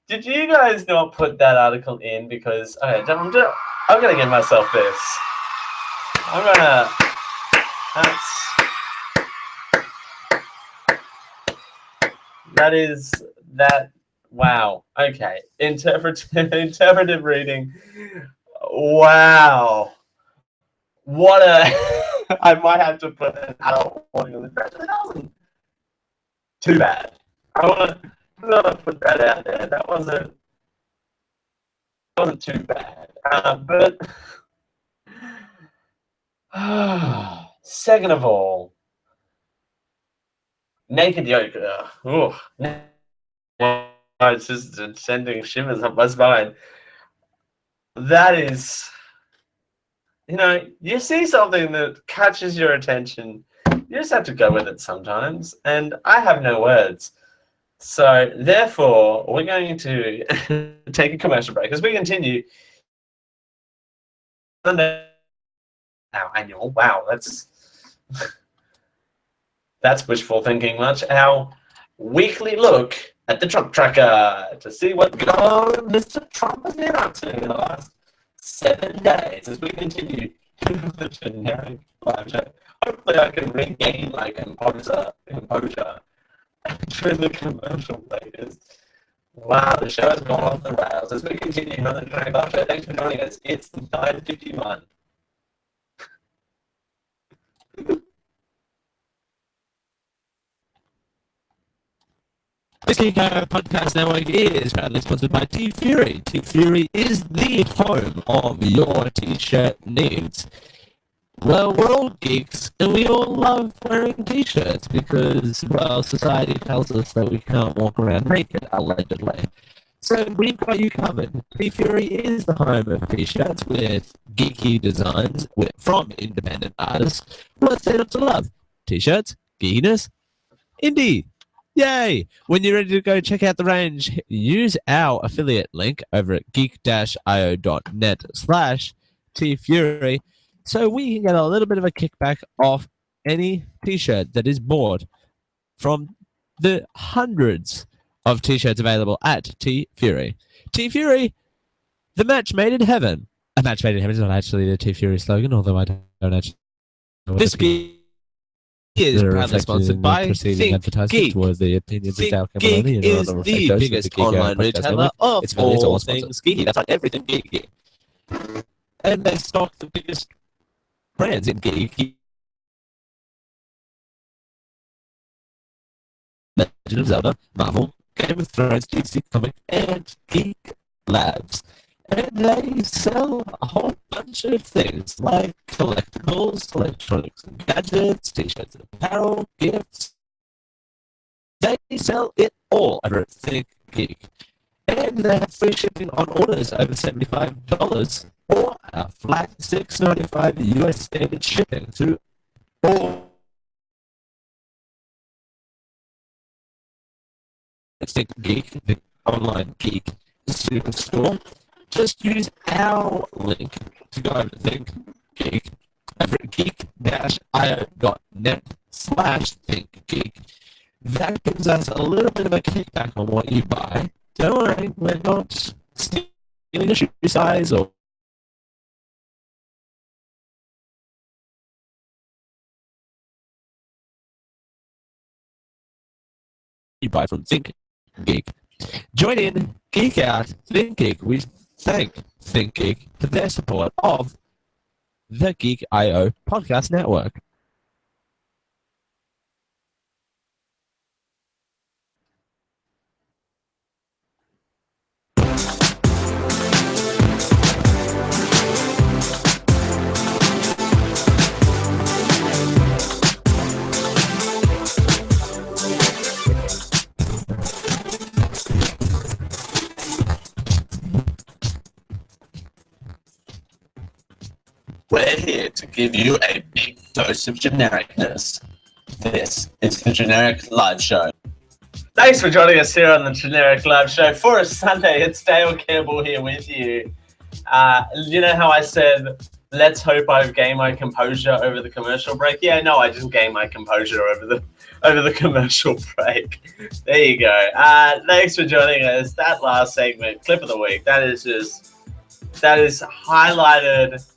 Did you guys not put that article in? Because, okay, I'm going to give myself this. Wow. Okay. Interpretive reading. Wow. What a, I might have to put an adult warning on the press. That wasn't too bad. I want to put that out there. That wasn't too bad. But second of all, Naked Yoga. It's just sending shivers up my spine. That is, you see something that catches your attention, you just have to go with it sometimes. And I have no words. So therefore, we're going to take a commercial break as we continue. Our annual, wow, that's wishful thinking much. Our weekly look at the Trump tracker to see what Mr. Trump has been up to in the last 7 days as we continue the Generic Live Show. Hopefully I can regain my composure during the commercial break. Wow, the show has gone off the rails as we continue on the Generic Live Show. Thanks for joining us. It's 9:51. This Geek Podcast Network is proudly sponsored by T-Fury. T-Fury is the home of your t-shirt needs. Well, we're all geeks, and we all love wearing t-shirts because, well, society tells us that we can't walk around naked, allegedly. So we've got you covered. T-Fury is the home of t-shirts with geeky designs from independent artists who are set up to love. T-shirts, geekiness, indie. Yay! When you're ready to go check out the range, use our affiliate link over at geek-io.net/TFury so we can get a little bit of a kickback off any t-shirt that is bought from the hundreds of t-shirts available at T-Fury. T-Fury, the match made in heaven. A match made in heaven is not actually the T-Fury slogan, although I don't actually know what this is proudly sponsored by Think Geek. Was the opinions Think of Geek is the biggest online retailer of all things geeky. That's like everything geeky. And they stock the biggest brands in geeky. Legend of Zelda, Marvel, Game of Thrones, DC Comic, and Geek Labs. And they sell a whole bunch of things like collectibles, electronics and gadgets, t-shirts and apparel, gifts. They sell it all over at Think Geek. And they have free shipping on orders over $75 or a flat $6.95 US standard shipping to all. Think Geek, the online geek superstore. Just use our link to go to Think Geek over at geek-io.net/ThinkGeek. That gives us a little bit of a kickback on what you buy. Don't worry, we're not stealing a shoe size or you buy from Think Geek. Join in, geek out, Think Geek. We thank Think Geek for their support of the Geek.io podcast network. We're here to give you a big dose of genericness. This is the Generic Live Show. Thanks for joining us here on the Generic Live Show for a Sunday. It's Dale Campbell here with you. You know how I said let's hope I've gained my composure over the commercial break. Yeah, no, I just gained my composure over the commercial break. There you go. Thanks for joining us. That last segment, clip of the week, that is highlighted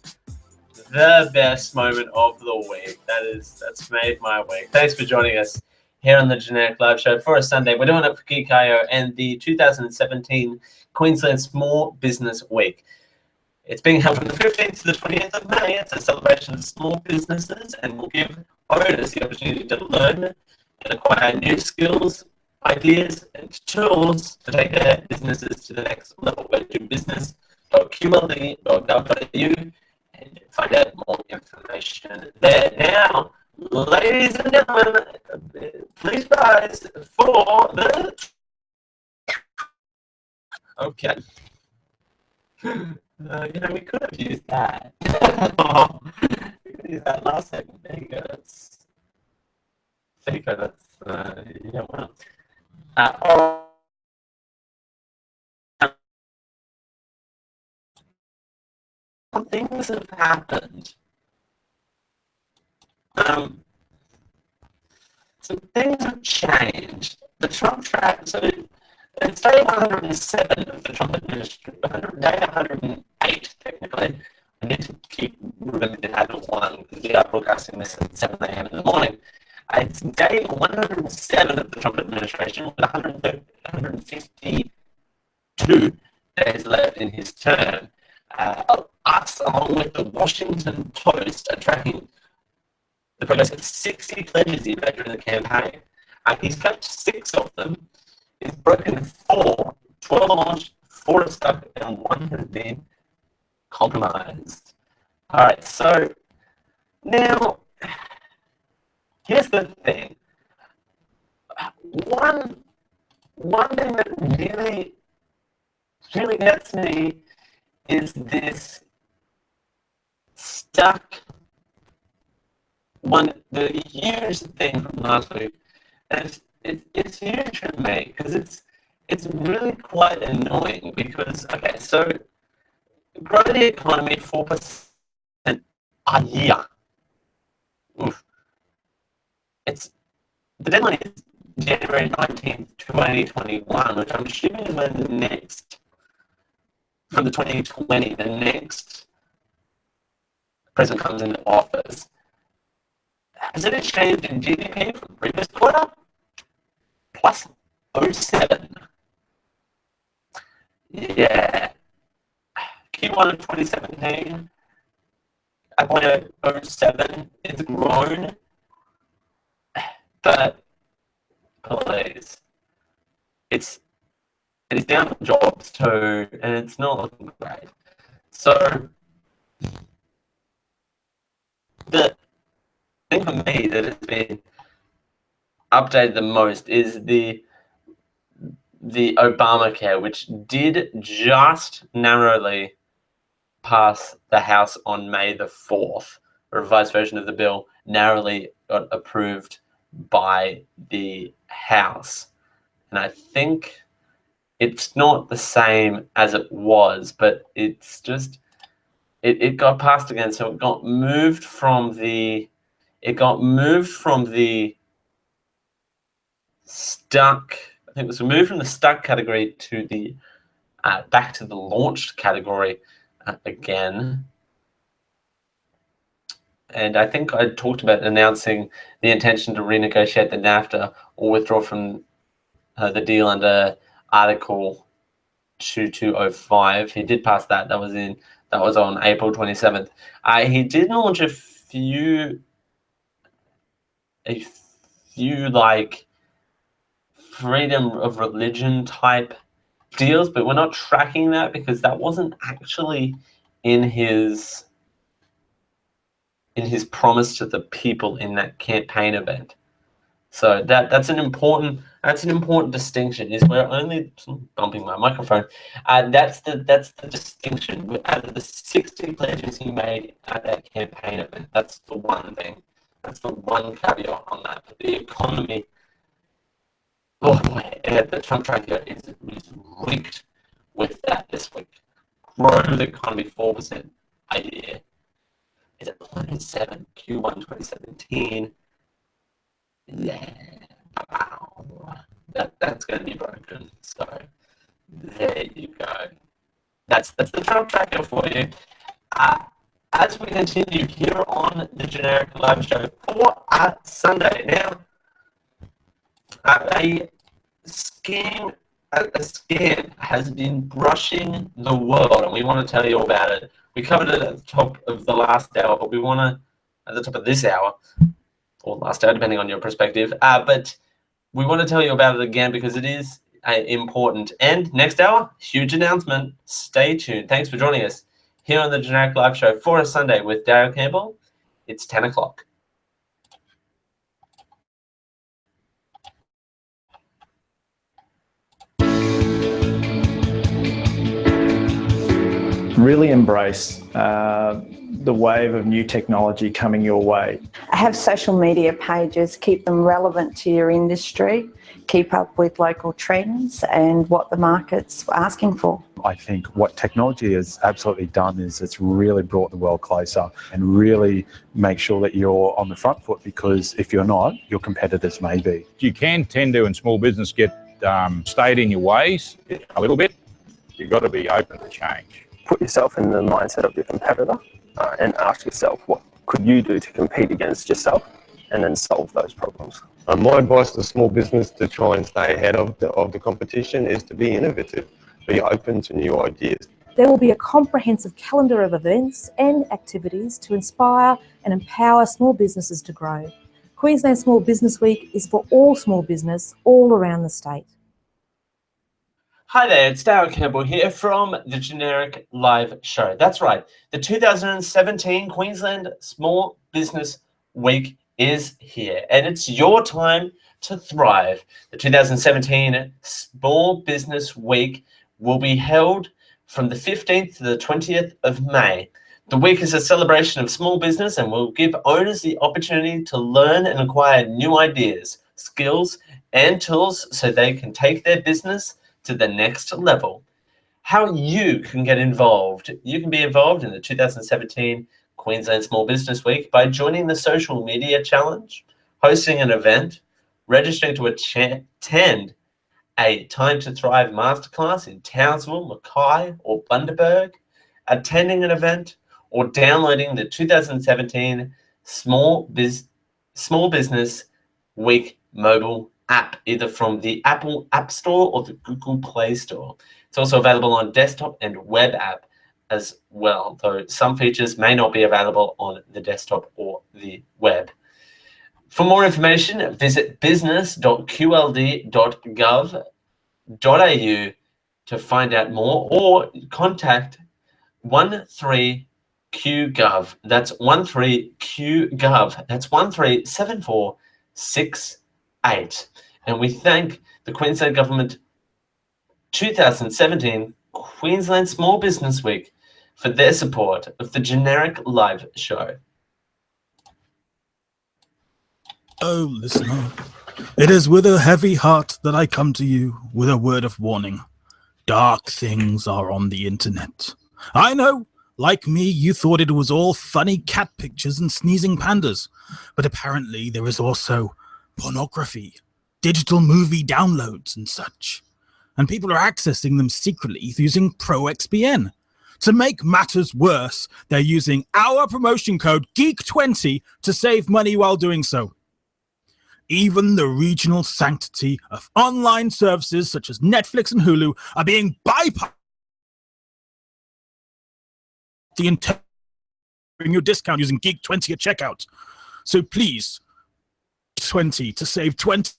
the best moment of the week. That's made my week. Thanks for joining us here on the Generic Live Show for a Sunday. We're doing it for Geek.io and the 2017 Queensland Small Business Week. It's being held from the 15th to the 20th of May. It's a celebration of small businesses and will give owners the opportunity to learn and acquire new skills, ideas, and tools to take their businesses to the next level. Go to business.qle.gov.au and find out more information there. Now, ladies and gentlemen, please rise for the... Okay. We could have used that. We could have used that last segment. There you go. Some things have happened. Some things have changed. The Trump track, so it's day 107 of the Trump administration, day 108 technically. I need to keep remembering to add one because we are broadcasting this at 7 a.m. in the morning. It's day 107 of the Trump administration with 152 days left in his term. Us, along with the Washington Post, are tracking the progress of 60 pledges he made during the campaign. He's kept 6 of them. He's broken 4, 12 are launched, 4 are stuck, and 1 has been compromised. Alright, so now, here's the thing. One thing that really gets me is this stuck the huge thing from last week. And it's huge for me because it's really quite annoying because, okay, so grow the economy 4% a year. Oof. The deadline is January 19th, 2021, which I'm assuming is when the next, from the 2020, the next president comes into office. Has it changed in GDP from previous quarter? Plus 0.7. Yeah. Q1 of 2017, I pointed 0.7. It's grown. But please, it is down for jobs too, and it's not looking great. So the thing for me that has been updated the most is the Obamacare, which did just narrowly pass the House on May the 4th. A revised version of the bill narrowly got approved by the House. And I think it's not the same as it was, but it's just, it got passed again. So it got moved from the stuck, I think it was removed from the stuck category to the back to the launched category again. And I think I talked about announcing the intention to renegotiate the NAFTA or withdraw from the deal under Article 2205. He did pass that. That was on April 27th. He did launch a few like freedom of religion type deals, but we're not tracking that because that wasn't actually in his promise to the people in that campaign event. So that's an important distinction. Is we're only bumping my microphone. That's the distinction. Out of the 60 pledges he made at that campaign event, that's the one thing. That's the one caveat on that. But the economy, oh boy, the Trump tracker is rigged with that this week. Grow the economy 4% a year. is at 0.7 Q1 2017. Yeah, wow. That's going to be broken. So there you go. That's the Trump tracker for you. As we continue here on the Generic Live Show for Sunday. Now, a scam has been brushing the world, and we want to tell you all about it. We covered it at the top of the last hour, but we want to, at the top of this hour, or last hour, depending on your perspective, but we want to tell you about it again because it is important. And next hour, huge announcement. Stay tuned. Thanks for joining us here on the Generic Live Show for a Sunday with Darryl Campbell. It's 10 o'clock. Really embrace the wave of new technology coming your way. Have social media pages, keep them relevant to your industry, keep up with local trends and what the market's asking for. I think what technology has absolutely done is it's really brought the world closer and really make sure that you're on the front foot, because if you're not, your competitors may be. You can tend to, in small business, get stayed in your ways a little bit. You've got to be open to change. Put yourself in the mindset of your competitor and ask yourself, what could you do to compete against yourself, and then solve those problems. My advice to small business to try and stay ahead of the competition is to be innovative, be open to new ideas. There will be a comprehensive calendar of events and activities to inspire and empower small businesses to grow. Queensland Small Business Week is for all small business all around the state. Hi there, it's Darryl Campbell here from the Generic Live Show. That's right, the 2017 Queensland Small Business Week is here, and it's your time to thrive. The 2017 Small Business Week will be held from the 15th to the 20th of May. The week is a celebration of small business and will give owners the opportunity to learn and acquire new ideas, skills, and tools so they can take their business to the next level. How you can get involved. You can be involved in the 2017 Queensland Small Business Week by joining the social media challenge, hosting an event, registering to attend a Time to Thrive masterclass in Townsville, Mackay, or Bundaberg, attending an event, or downloading the 2017 Small Business Week mobile app, either from the Apple App Store or the Google Play Store. It's also available on desktop and web app as well, though some features may not be available on the desktop or the web. For more information, visit business.qld.gov.au to find out more, or contact 13QGov. That's 13QGov. That's 137468. And we thank the Queensland Government 2017 Queensland Small Business Week for their support of the Generic Live Show. Oh, listener, it is with a heavy heart that I come to you with a word of warning. Dark things are on the internet. I know, like me, you thought it was all funny cat pictures and sneezing pandas, but apparently there is also pornography, digital movie downloads and such. And people are accessing them secretly using ProXPN. To make matters worse, they're using our promotion code GEEK20 to save money while doing so. Even the regional sanctity of online services such as Netflix and Hulu are being bypassed. The intent of your discount using GEEK20 at checkout. So please, 20 to save 20.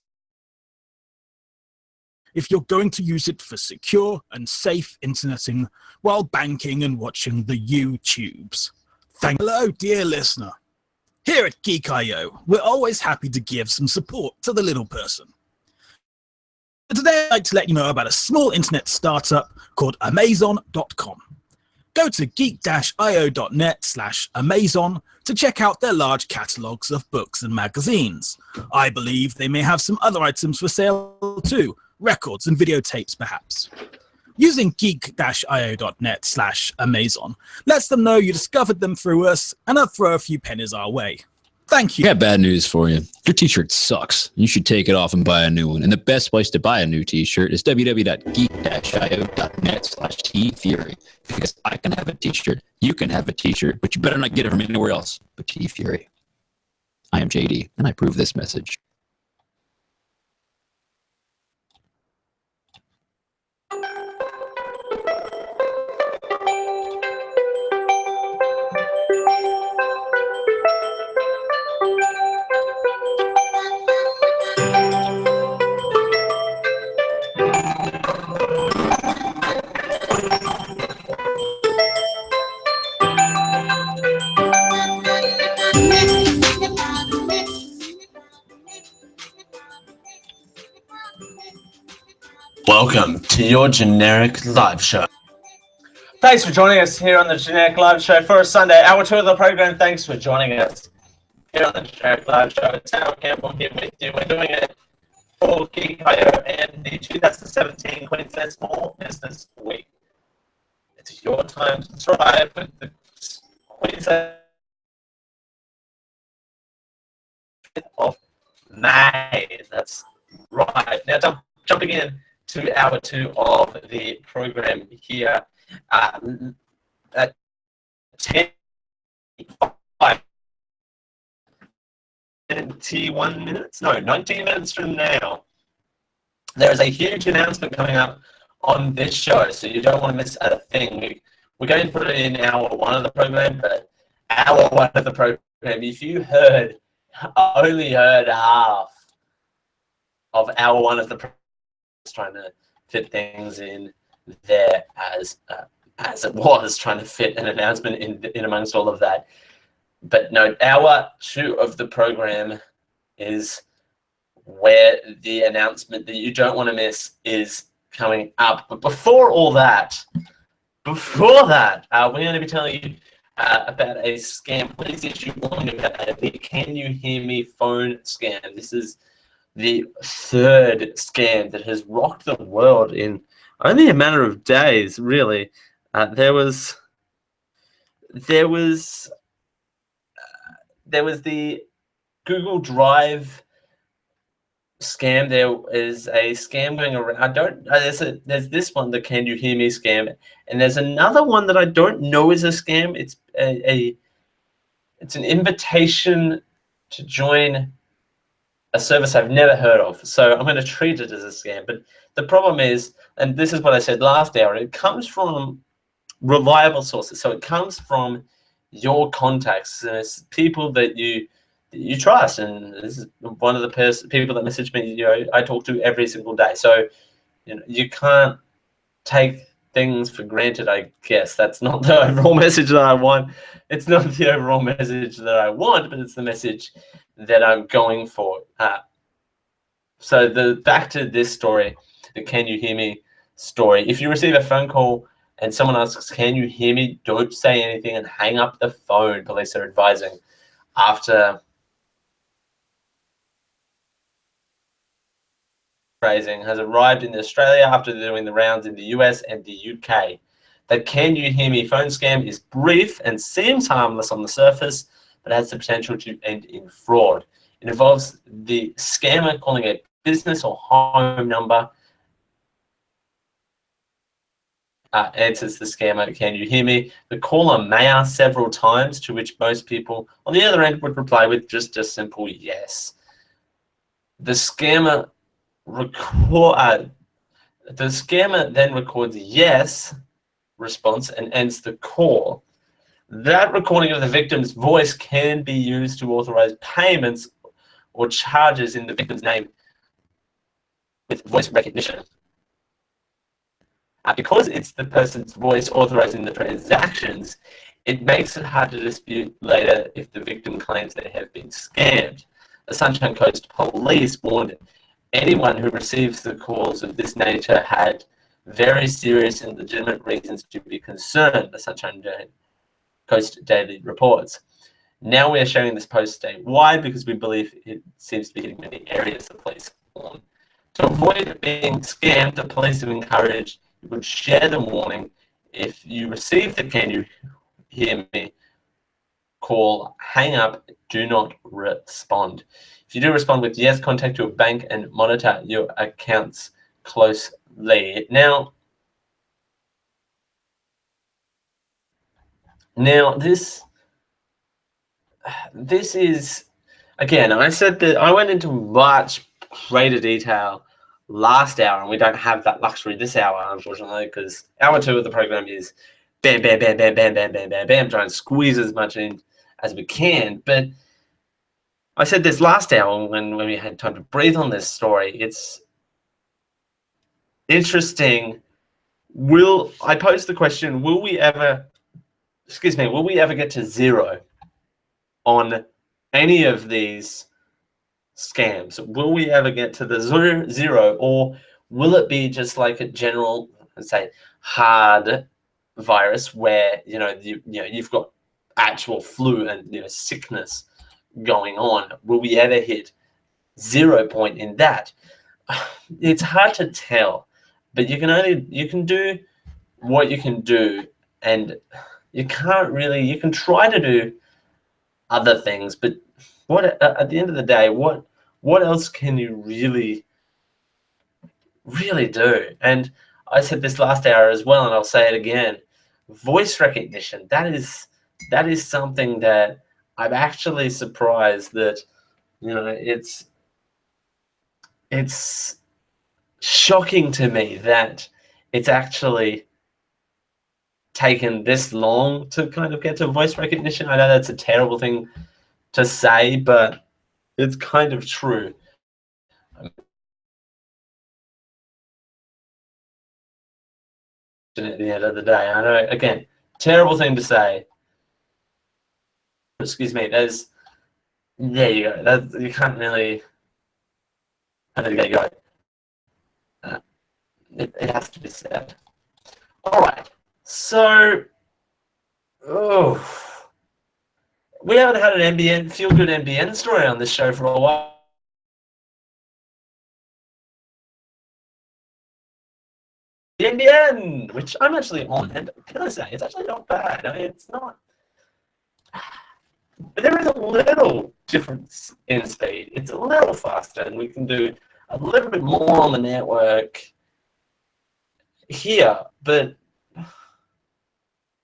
If you're going to use it for secure and safe interneting while banking and watching the YouTubes. Hello, dear listener. Here at Geek.io, we're always happy to give some support to the little person. Today, I'd like to let you know about a small internet startup called Amazon.com. Go to geek-io.net/Amazon to check out their large catalogs of books and magazines. I believe they may have some other items for sale too, records and videotapes perhaps. using geek-io.net/Amazon lets them know you discovered them through us and they'll throw a few pennies our way. Thank you. I got bad news for you. Your t-shirt sucks. You should take it off and buy a new one. And the best place to buy a new t-shirt is www.geek-io.net/TeeFury. Because I can have a t-shirt, you can have a t-shirt, but you better not get it from anywhere else but T-Fury. I am JD, and I approve this message. Welcome to your Generic Live Show. Thanks for joining us here on the Generic Live Show for a Sunday, hour 2 of the program. Thanks for joining us here on the Generic Live Show. It's Howard Campbell here with you. We're doing it for Geek.io and the 2017 Queensland Small Business Week. It's your time to thrive with the Queensland of May. That's right. Now, jumping in to hour 2 of the program here at 21 minutes? No, 19 minutes from now. There is a huge announcement coming up on this show, so you don't want to miss a thing. We're going to put it in hour 1 of the program, but hour 1 of the program, if you only heard half of hour 1 of the program, trying to fit things in there as it was, trying to fit an announcement in amongst all of that. But no, hour 2 of the program is where the announcement that you don't want to miss is coming up. But before that, we're going to be telling you about a scam. Please issue warning about the Can You Hear Me phone scam. This is the 3rd scam that has rocked the world in only a matter of days, really. There was the Google Drive scam. There is a scam going around. There's this one, the Can You Hear Me scam, and there's another one that I don't know is a scam. It's it's an invitation to join a service I've never heard of, so I'm going to treat it as a scam. But the problem is, and this is what I said last hour, it comes from reliable sources. So it comes from your contacts, people that you trust, and this is one of the people that message me. I talk to every single day. So you can't take things for granted. I guess that's not the overall message that I want. It's not the overall message that I want, but it's the message that I'm going for. So back to this story, the Can You Hear Me story. If you receive a phone call and someone asks, "Can you hear me?" don't say anything and hang up the phone, police are advising. After phrasing has arrived in Australia after doing the rounds in the US and the UK. The Can You Hear Me phone scam is brief and seems harmless on the surface, but has the potential to end in fraud. It involves the scammer calling a business or home number, answers the scammer, "Can you hear me?" The caller may ask several times, to which most people on the other end would reply with just a simple yes. The scammer then records yes response and ends the call. That recording of the victim's voice can be used to authorize payments or charges in the victim's name with voice recognition. Because it's the person's voice authorizing the transactions, it makes it hard to dispute later if the victim claims they have been scammed. The Sunshine Coast Police warned anyone who receives the calls of this nature had very serious and legitimate reasons to be concerned, the Sunshine Coast Daily reports. Now we are sharing this post statewide because we believe it seems to be hitting many areas, the police warn. To avoid being scammed, the police have encouraged You could share the warning. If you receive the "Can you hear me?" call, hang up, do not respond. If you do respond with yes, contact your bank and monitor your accounts closely. Now this is, again, I said that I went into much greater detail last hour, and we don't have that luxury this hour, unfortunately, because hour 2 of the program is bam, bam, bam, bam, bam, bam, bam, bam, bam, try and squeeze as much in as we can. But I said this last hour when we had time to breathe on this story. It's interesting. I posed the question, will we ever get to zero on any of these scams? Will we ever get to the zero, or will it be just like a general, let's say, hard virus where you've got actual flu and sickness going on? Will we ever hit 0 point in that? It's hard to tell, but you can do what you can do, and you can try to do other things, but what at the end of the day, what else can you really do? And I said this last hour as well, and I'll say it again. Voice recognition, that is something that I'm actually surprised that it's shocking to me that it's actually taken this long to kind of get to voice recognition. I know that's a terrible thing to say, but it's kind of true. At the end of the day, I know, again, terrible thing to say. Excuse me. There you go. You can't really. There you go. It has to be said. All right. So, we haven't had an feel-good NBN story on this show for a while. The NBN, which I'm actually on, and can I say, it's actually not bad. I mean, it's not. But there is a little difference in speed. It's a little faster, and we can do a little bit more on the network here, but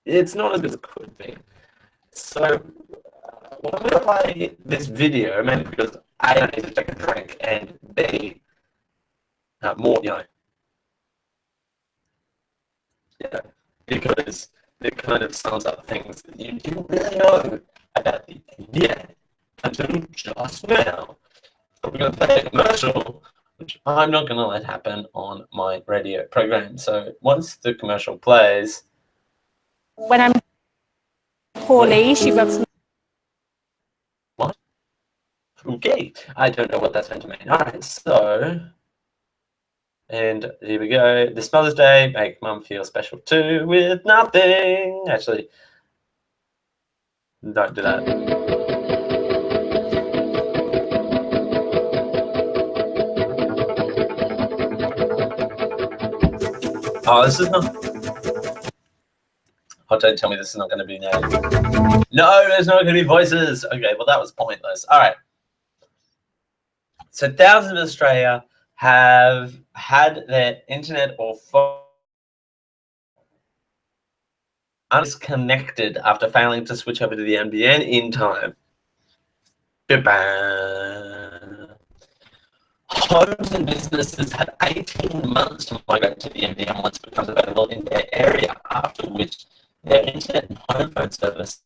it's not as good as it could be. So, when I'm going to play this video, mainly because A, I need to take a drink, and B, more, because it kind of sums up things that you didn't really know about the NBN until just now. So we're going to play a commercial, which I'm not going to let happen on my radio program. So once the commercial plays... When I'm poorly, she rubs me. What? Okay, I don't know what that's meant to mean. All right, so... And here we go. This Mother's Day, make mum feel special too with nothing. Actually, don't do that. Oh, this is not. Oh, don't tell me this is not going to be now. No, there's not going to be voices. Okay, well, that was pointless. All right. So, thousands of Australia have had their internet or phone disconnected after failing to switch over to the NBN in time. Homes and businesses had 18 months to migrate to the NBN once it becomes available in their area, after which their internet and home phone service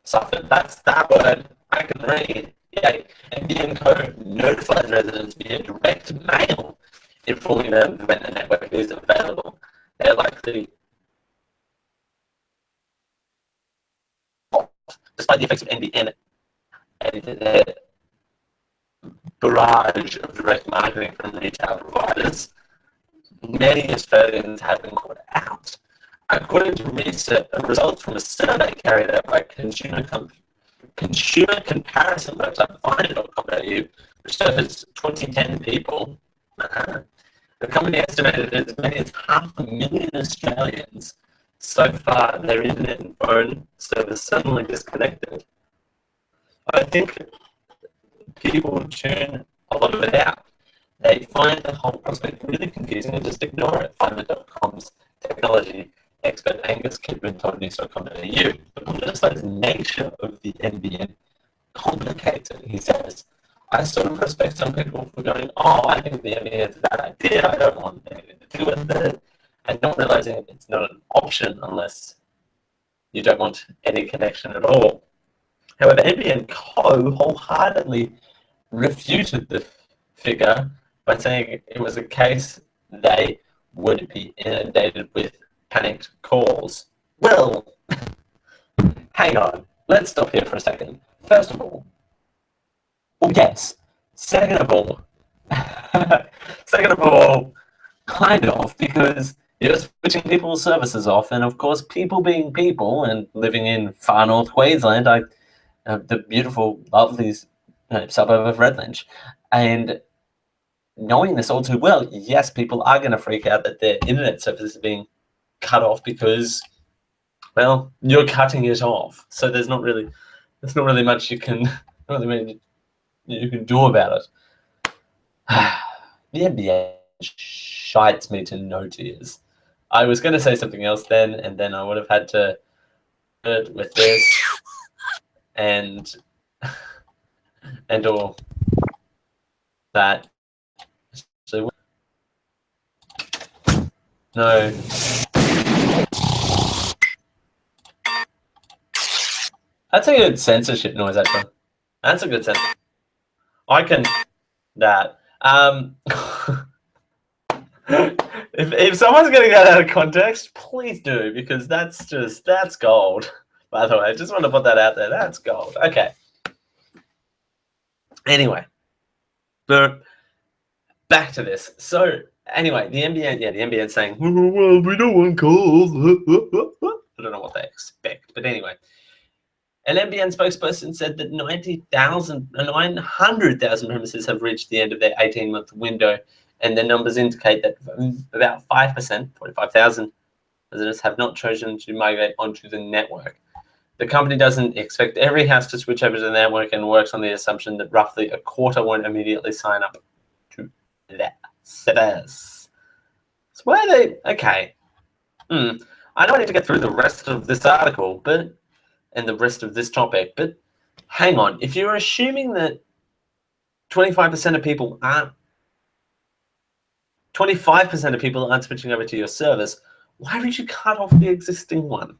suffered. That's that word. I can read. Yeah, NBN Co notifies residents via direct mail, informing them when the network is available. They're likely, despite the effects of NBN and their barrage of direct marketing from retail providers, many Australians have been caught out. According to results from a survey carried out by consumer comparison website finder.com.au, which surfaced 2010 people, The company estimated that as many as 500,000 Australians so far their internet and phone service suddenly disconnected. I think people tune a lot of it out. They find the whole prospect really confusing and just ignore it. Fiverr.com's technology expert Angus Kidman told news.com.au. The politicized nature of the NBN complicates it, he says. I sort of respect some people for going, oh, I think the NBN is a bad idea, I don't want anything to do with it, and not realizing it's not an option unless you don't want any connection at all. However, NBN Co. wholeheartedly refuted the figure by saying it was a case they would be inundated with panicked calls. Well, hang on. Let's stop here for a second. First of all, well, yes. Second of all, kind of, because you're switching people's services off, and of course, people being people and living in far north Queensland, the beautiful, lovely suburb of Redlange, and knowing this all too well, yes, people are going to freak out that their internet service is being cut off because, well, you're cutting it off. So there's not really much you can do about it. The NBA shites me to no tears. I was going to say something else then, and then I would have had to with this and all that. So no. That's a good censorship noise, actually. That's a good censor. I can that. If someone's getting that out of context, please do, because that's gold. By the way, I just want to put that out there. That's gold. Okay. Anyway, but back to this. So anyway, the NBN saying, well, we don't want calls. I don't know what they expect, but anyway. An NBN spokesperson said that 900,000 premises have reached the end of their 18-month window, and the numbers indicate that about 5%, 45,000 residents, have not chosen to migrate onto the network. The company doesn't expect every house to switch over to the network and works on the assumption that roughly a quarter won't immediately sign up to that service. So why are they... Okay. I don't need to get through the rest of this article, and the rest of this topic, but hang on. If you're assuming that 25% of people aren't 25% of people aren't switching over to your service, why would you cut off the existing one?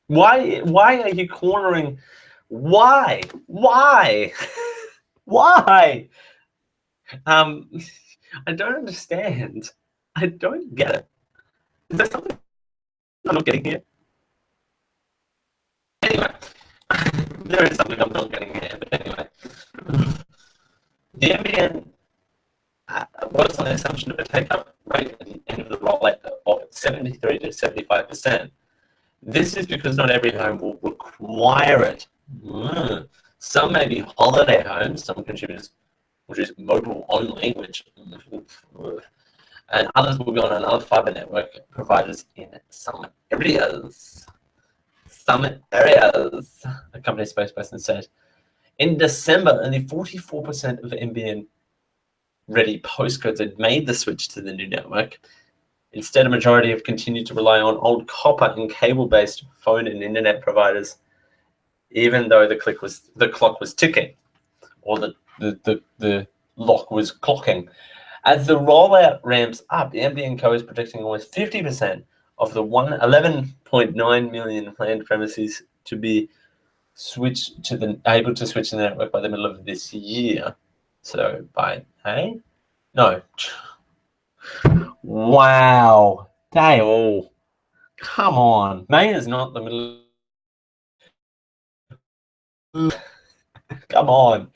Why are you cornering? Why? Why? I don't understand. I don't get it. Is there something I'm not getting here? Anyway, there is something I'm not getting here, but anyway. The NBN works on the assumption of a take-up rate at the end of the rollout of 73 to 75%. This is because not every home will require it. Some may be holiday homes, some consumers will use mobile only, and others will be on another fiber network providers in some areas. A company spokesperson said. In December, only 44% of NBN-ready postcodes had made the switch to the new network. Instead, a majority have continued to rely on old copper and cable-based phone and internet providers, even though the clock was ticking, or the lock was clocking. As the rollout ramps up, the NBN Co is predicting almost 50% of the 11.9 million planned premises to be able to switch to the network by the middle of this year. So by May? No. Wow. Dale. Come on. May is not the middle. Come on.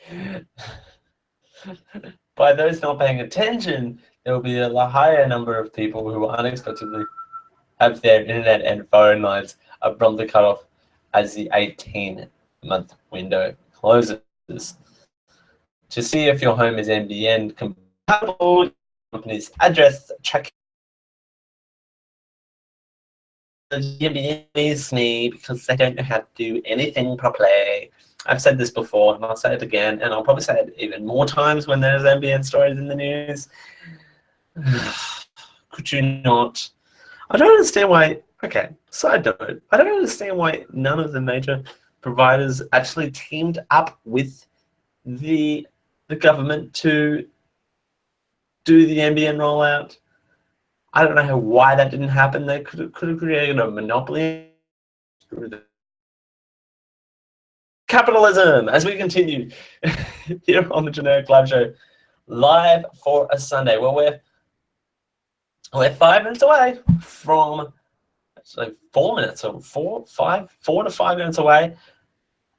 By those not paying attention, there will be a higher number of people who unexpectedly have their internet and phone lines abruptly cut off as the 18-month window closes. To see if your home is NBN compatible, company's address check. NBN is me because they don't know how to do anything properly. I've said this before, and I'll say it again, and I'll probably say it even more times when there's NBN stories in the news. Could you not? I don't understand why. Okay, side note. I don't understand why none of the major providers actually teamed up with the government to do the NBN rollout. I don't know why that didn't happen. They could have created a monopoly. Capitalism, as we continue here on the Generic Live Show, live for a Sunday. Well, we're 5 minutes away from, actually 4 minutes, or 4 to 5 minutes away.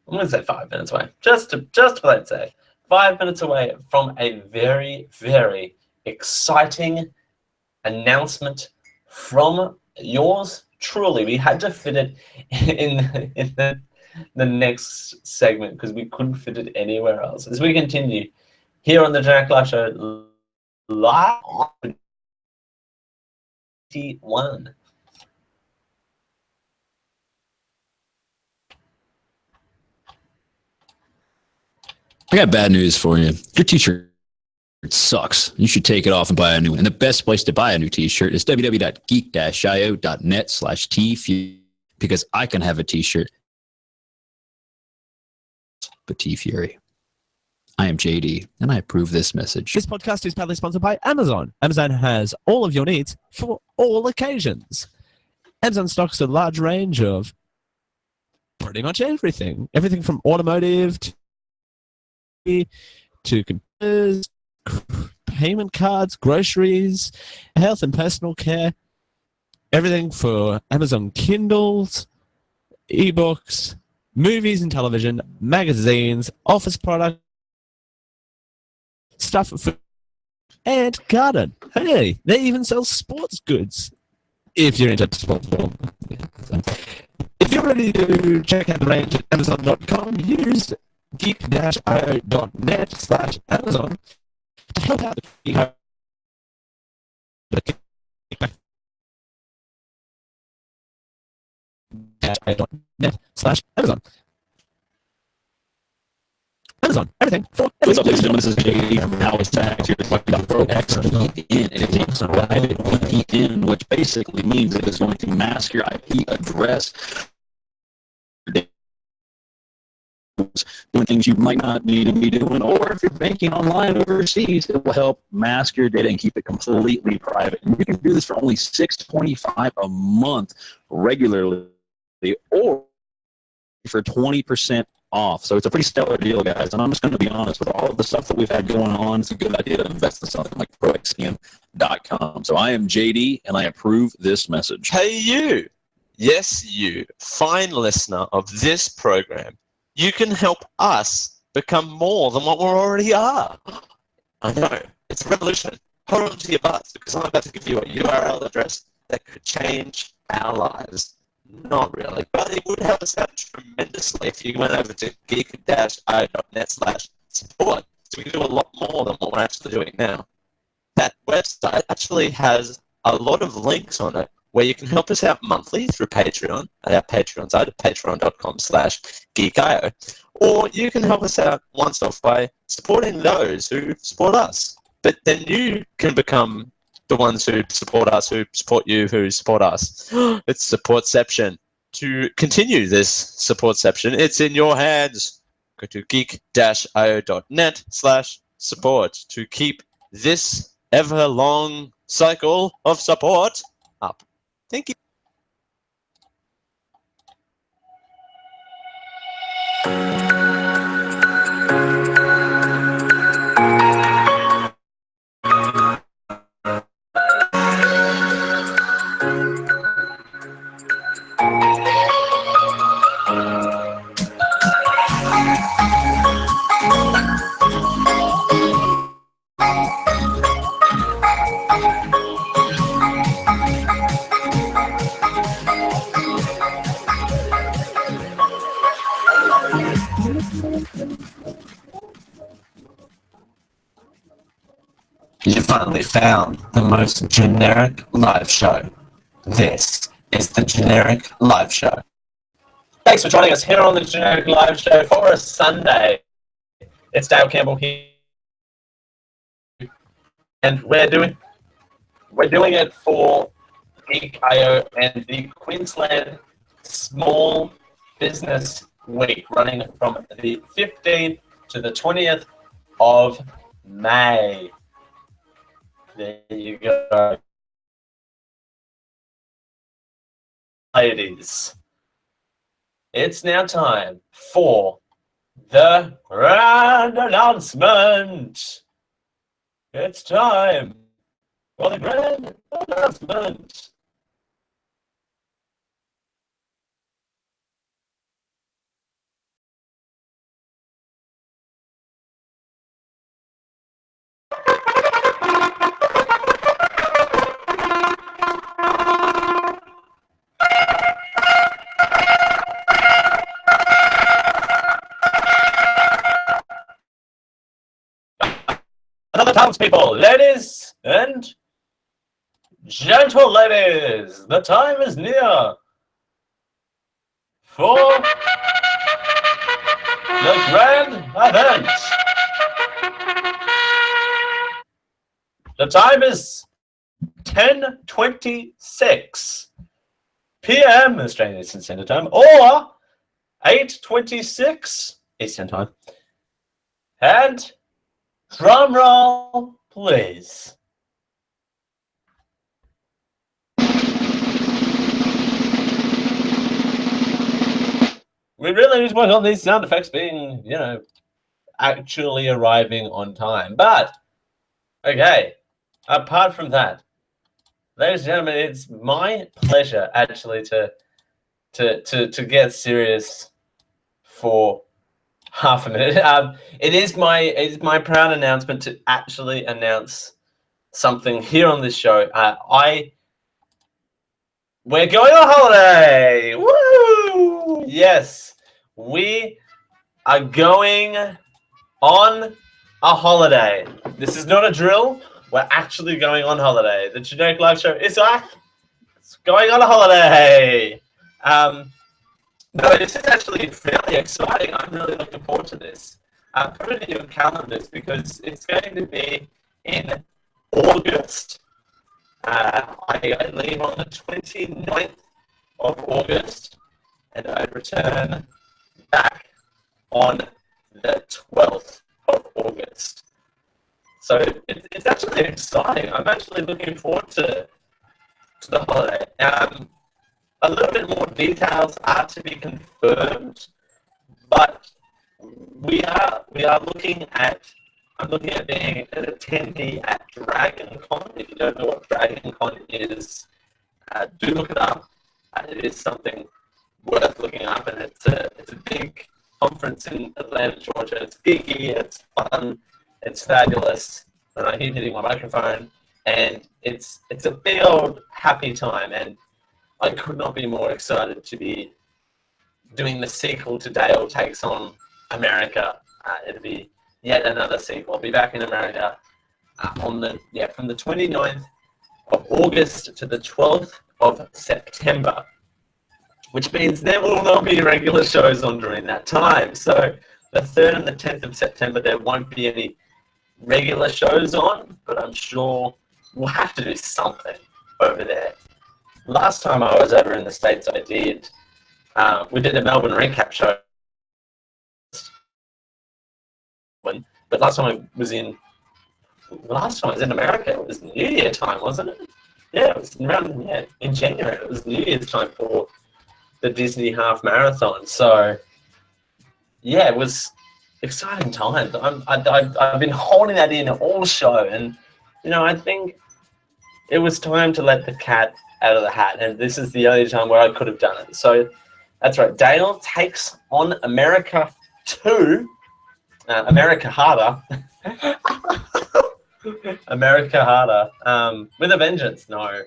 I'm going to say 5 minutes away, just to play it safe. 5 minutes away from a very, very exciting announcement from yours truly. We had to fit it in the next segment because we couldn't fit it anywhere else. As we continue here on the Generic Live Show, live on 21. I got bad news for you. Your t-shirt sucks. You should take it off and buy a new one. And the best place to buy a new t-shirt is www.geek-io.net/tfury, because I can have a t-shirt, but T-Fury. I am JD, and I approve this message. This podcast is proudly sponsored by Amazon. Amazon has all of your needs for all occasions. Amazon stocks a large range of pretty much everything. Everything from automotive to computers, payment cards, groceries, health and personal care. Everything for Amazon Kindles, ebooks, movies and television, magazines, office products, stuff for food, and garden. Hey, they even sell sports goods if you're into sports. If you're ready to check out the range at Amazon.com, use geek-io.net/Amazon to help out the geek-io.net/Amazon. Amazon, everything for What's up, ladies and gentlemen? This is JD from Howard's Tax. You're talking about ProX VPN. It is a private VPN, which basically means it is going to mask your IP address, doing things you might not need to be doing, or if you're banking online overseas, it will help mask your data and keep it completely private. And you can do this for only $6.25 a month regularly, or for 20% off. So it's a pretty stellar deal, guys. And I'm just going to be honest, with all of the stuff that we've had going on, it's a good idea to invest in something like ProXVPN.com. So I am JD, and I approve this message. Hey, you. Yes, you, fine listener of this program. You can help us become more than what we already are. I know. It's a revolution. Hold on to your butts, because I'm about to give you a URL address that could change our lives. Not really, but it would help us out tremendously if you went over to geek-io.net/support. So we can do a lot more than what we're actually doing now. That website actually has a lot of links on it where you can help us out monthly through Patreon at our Patreon site at patreon.com/geekio. Or you can help us out once off by supporting those who support us. But then you can become the ones who support us, who support you, who support us. It's Supportception. To continue this Supportception, it's in your hands. Go to geek-io.net/support to keep this ever-long cycle of support up. Thank you. You finally found the most generic live show. This is the Generic Live Show. Thanks for joining us here on the Generic Live Show for a Sunday. It's Dale Campbell here, and we're doing it for Geek.io and the Queensland Small Business Week, running from the 15th to the 20th of May. There you go, ladies. It's now time for the grand announcement. It's time for the grand announcement. Another townspeople, ladies and gentle ladies, the time is near for the grand event. The time is 10:26 p.m. Australian Eastern Standard Time, or 8:26 Eastern Time. And drum roll, please. We really need to work on these sound effects being, actually arriving on time. But, okay, apart from that, ladies and gentlemen, it's my pleasure actually to get serious for half a minute. It is my proud announcement to actually announce something here on this show. We're going on holiday. Woo! Yes, we are going on a holiday. This is not a drill. We're actually going on holiday. The Generic Live Show is going on a holiday. No, this is actually fairly exciting. I'm really looking forward to this. Put it in your calendars because it's going to be in August. I leave on the 29th of August and I return back on the 12th of August. So it's actually exciting. I'm actually looking forward to the holiday. A little bit more details are to be confirmed, but we are looking at. I'm looking at being an attendee at DragonCon. If you don't know what DragonCon is, do look it up. It is something worth looking up, and it's a big conference in Atlanta, Georgia. It's geeky, it's fun, it's fabulous. And I keep hitting my microphone, and it's a big old happy time, and I could not be more excited to be doing the sequel to Dale Takes on America. It'll be yet another sequel. I'll be back in America from the 29th of August to the 12th of September, which means there will not be regular shows on during that time. So the 3rd and the 10th of September, there won't be any regular shows on, but I'm sure we'll have to do something over there. Last time I was over in the States, we did a Melbourne recap show. But last time I was in America, it was New Year time, wasn't it? Yeah, it was around in January. It was New Year's time for the Disney Half Marathon. So yeah, it was exciting times. I've been holding that in all show, and I think it was time to let the cat out of the hat, and this is the only time where I could have done it. So that's right. Dale Takes on America 2. America Harder. America Harder. With a vengeance. No.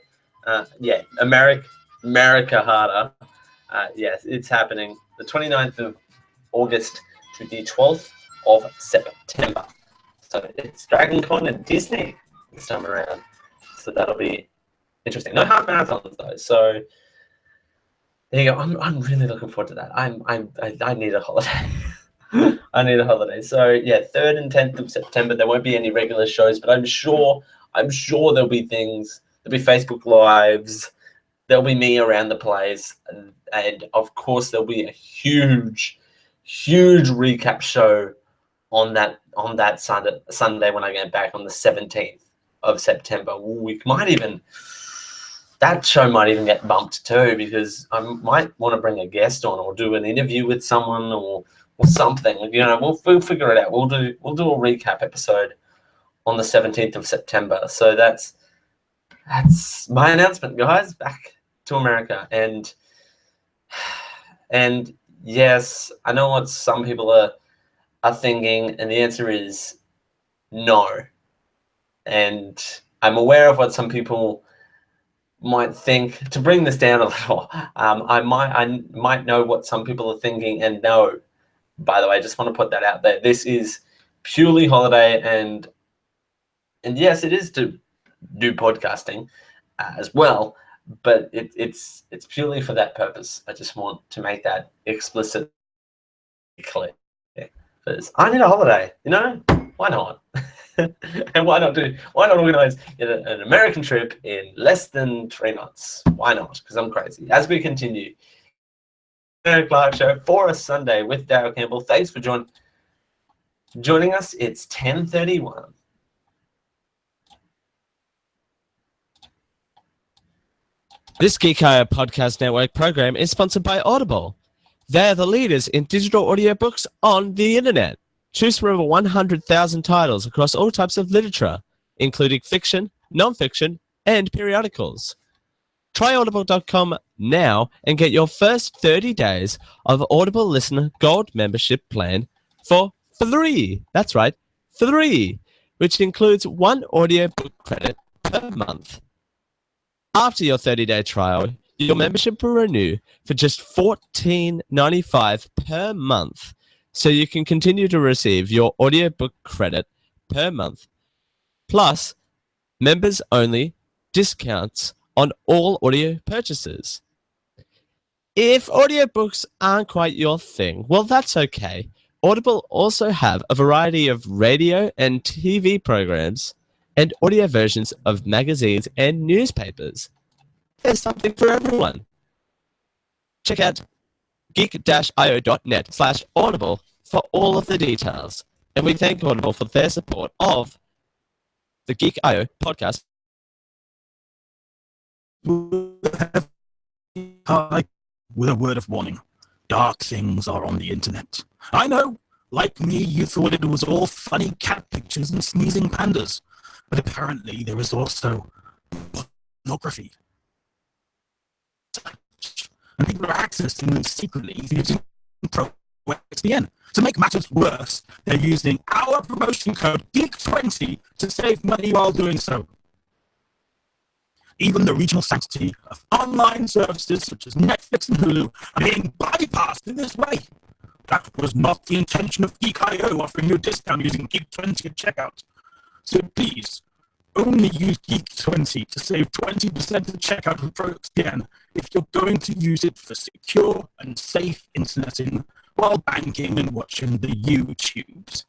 America Harder. Yes, it's happening the 29th of August to the 12th of September. So it's DragonCon and Disney. this time around. So that'll be interesting. No half marathons though. So there you go. I'm really looking forward to that. I need a holiday. I need a holiday. So yeah, 3rd and 10th of September. There won't be any regular shows, but I'm sure there'll be things. There'll be Facebook Lives. There'll be me around the place, and of course there'll be a huge recap show on that Sunday when I get back on the 17th of September. We might even, that show might even get bumped too, because I might want to bring a guest on or do an interview with someone or something. You know, we'll figure it out. We'll do a recap episode on the 17th of September. So that's my announcement, guys. Back to America. And yes, I know what some people are thinking, and the answer is no. And I'm aware of what some people might think. To bring this down a little, I might know what some people are thinking, and no. By the way, I just want to put that out there. This is purely holiday, and yes, it is to do podcasting as well, but it's purely for that purpose. I just want to make that explicitly clear, because I need a holiday. You know, why not? And why not organize an American trip in less than 3 months? Why not? Because I'm crazy. As we continue, Generic Live Show for a Sunday with Darryl Campbell. Thanks for joining us. It's 10:31. This Geek.io Podcast Network program is sponsored by Audible. They're the leaders in digital audiobooks on the internet. Choose from over 100,000 titles across all types of literature, including fiction, non-fiction, and periodicals. Try audible.com now and get your first 30 days of Audible Listener Gold membership plan for free. That's right, free, which includes 1 audiobook credit per month. After your 30-day trial, your membership will renew for just $14.95 per month, so you can continue to receive your audiobook credit per month, plus members-only discounts on all audio purchases. If audiobooks aren't quite your thing, well, that's okay. Audible also have a variety of radio and TV programs and audio versions of magazines and newspapers. There's something for everyone. Check out geek-io.net/audible for all of the details. And we thank Audible for their support of the Geek.io podcast. With a word of warning, dark things are on the internet. I know, like me, you thought it was all funny cat pictures and sneezing pandas, but apparently there is also pornography. And people are accessing them secretly using ProXDN. To make matters worse, they're using our promotion code GEEK20 to save money while doing so. Even the regional sanctity of online services such as Netflix and Hulu are being bypassed in this way. That was not the intention of Geek.io offering you a discount using GEEK20 at checkout. So please, only use GEEK20 to save 20% at checkout with ProXDN if you're going to use it for secure and safe interneting while banking and watching the YouTubes.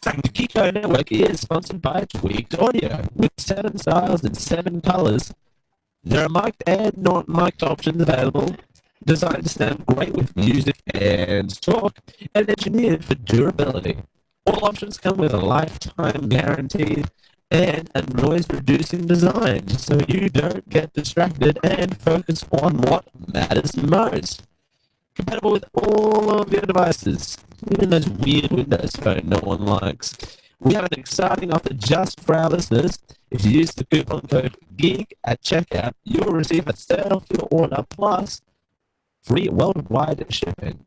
The Geek.io Network is sponsored by Tweaked Audio with 7 styles and 7 colors. There are mic'd and not mic'd options available, designed to sound great with music and talk, and engineered for durability. All options come with a lifetime guarantee and a noise-reducing design, so you don't get distracted and focus on what matters most. Compatible with all of your devices, even those weird Windows Phone no one likes. We have an exciting offer just for our listeners. If you use the coupon code GEEK at checkout, you'll receive a third off your order plus free worldwide shipping.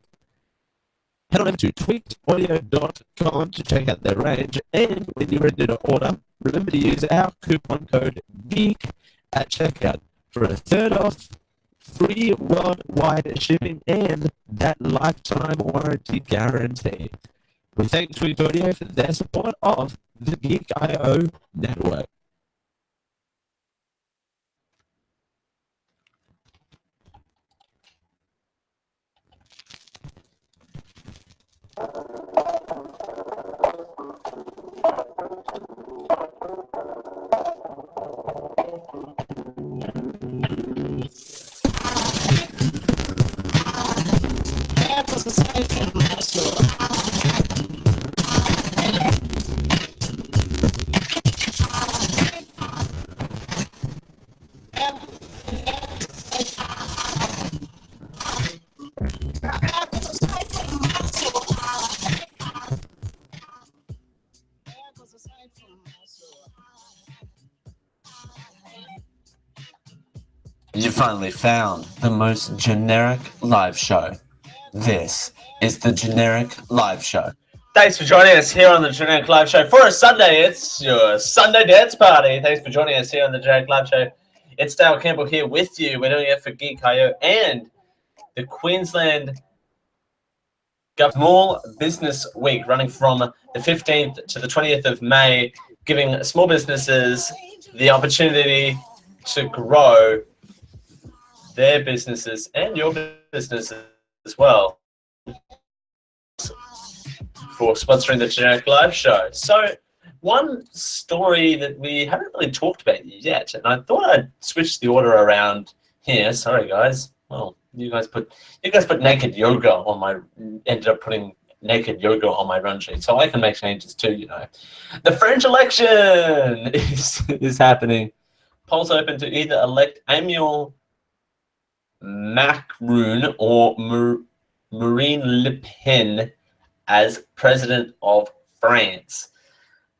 Head on over to tweakedaudio.com to check out their range, and when you're ready to order, remember to use our coupon code GEEK at checkout for a third off, free worldwide shipping, and that lifetime warranty guarantee. We thank Tweaked Audio for their support of the Geek.io network. You finally found the most generic live show. This is the Generic Live Show. Thanks for joining us here on the Generic Live Show. For a Sunday, it's your Sunday dance party. Thanks for joining us here on the Generic Live Show. It's Dale Campbell here with you. We're doing it for Geek.io and the Queensland Small Business Week, running from the 15th to the 20th of May, giving small businesses the opportunity to grow their businesses and your businesses as well for sponsoring the Generic Live Show. So one story that we haven't really talked about yet, and I thought I'd switch the order around here. Sorry guys. Well, you guys put naked yoga on my, ended up putting naked yoga on my run sheet, so I can make changes too, you know. The French election is happening. Polls open to either elect Emmanuel Macron or Marine Le Pen as president of France.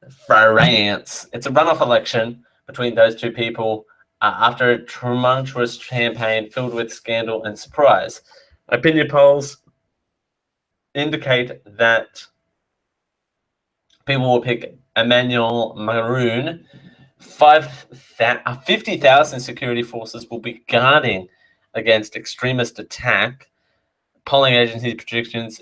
It's a runoff election between those two people after a tumultuous campaign filled with scandal and surprise. Opinion polls indicate that people will pick Emmanuel Macron. 50,000 security forces will be guarding against extremist attack. Polling agency predictions,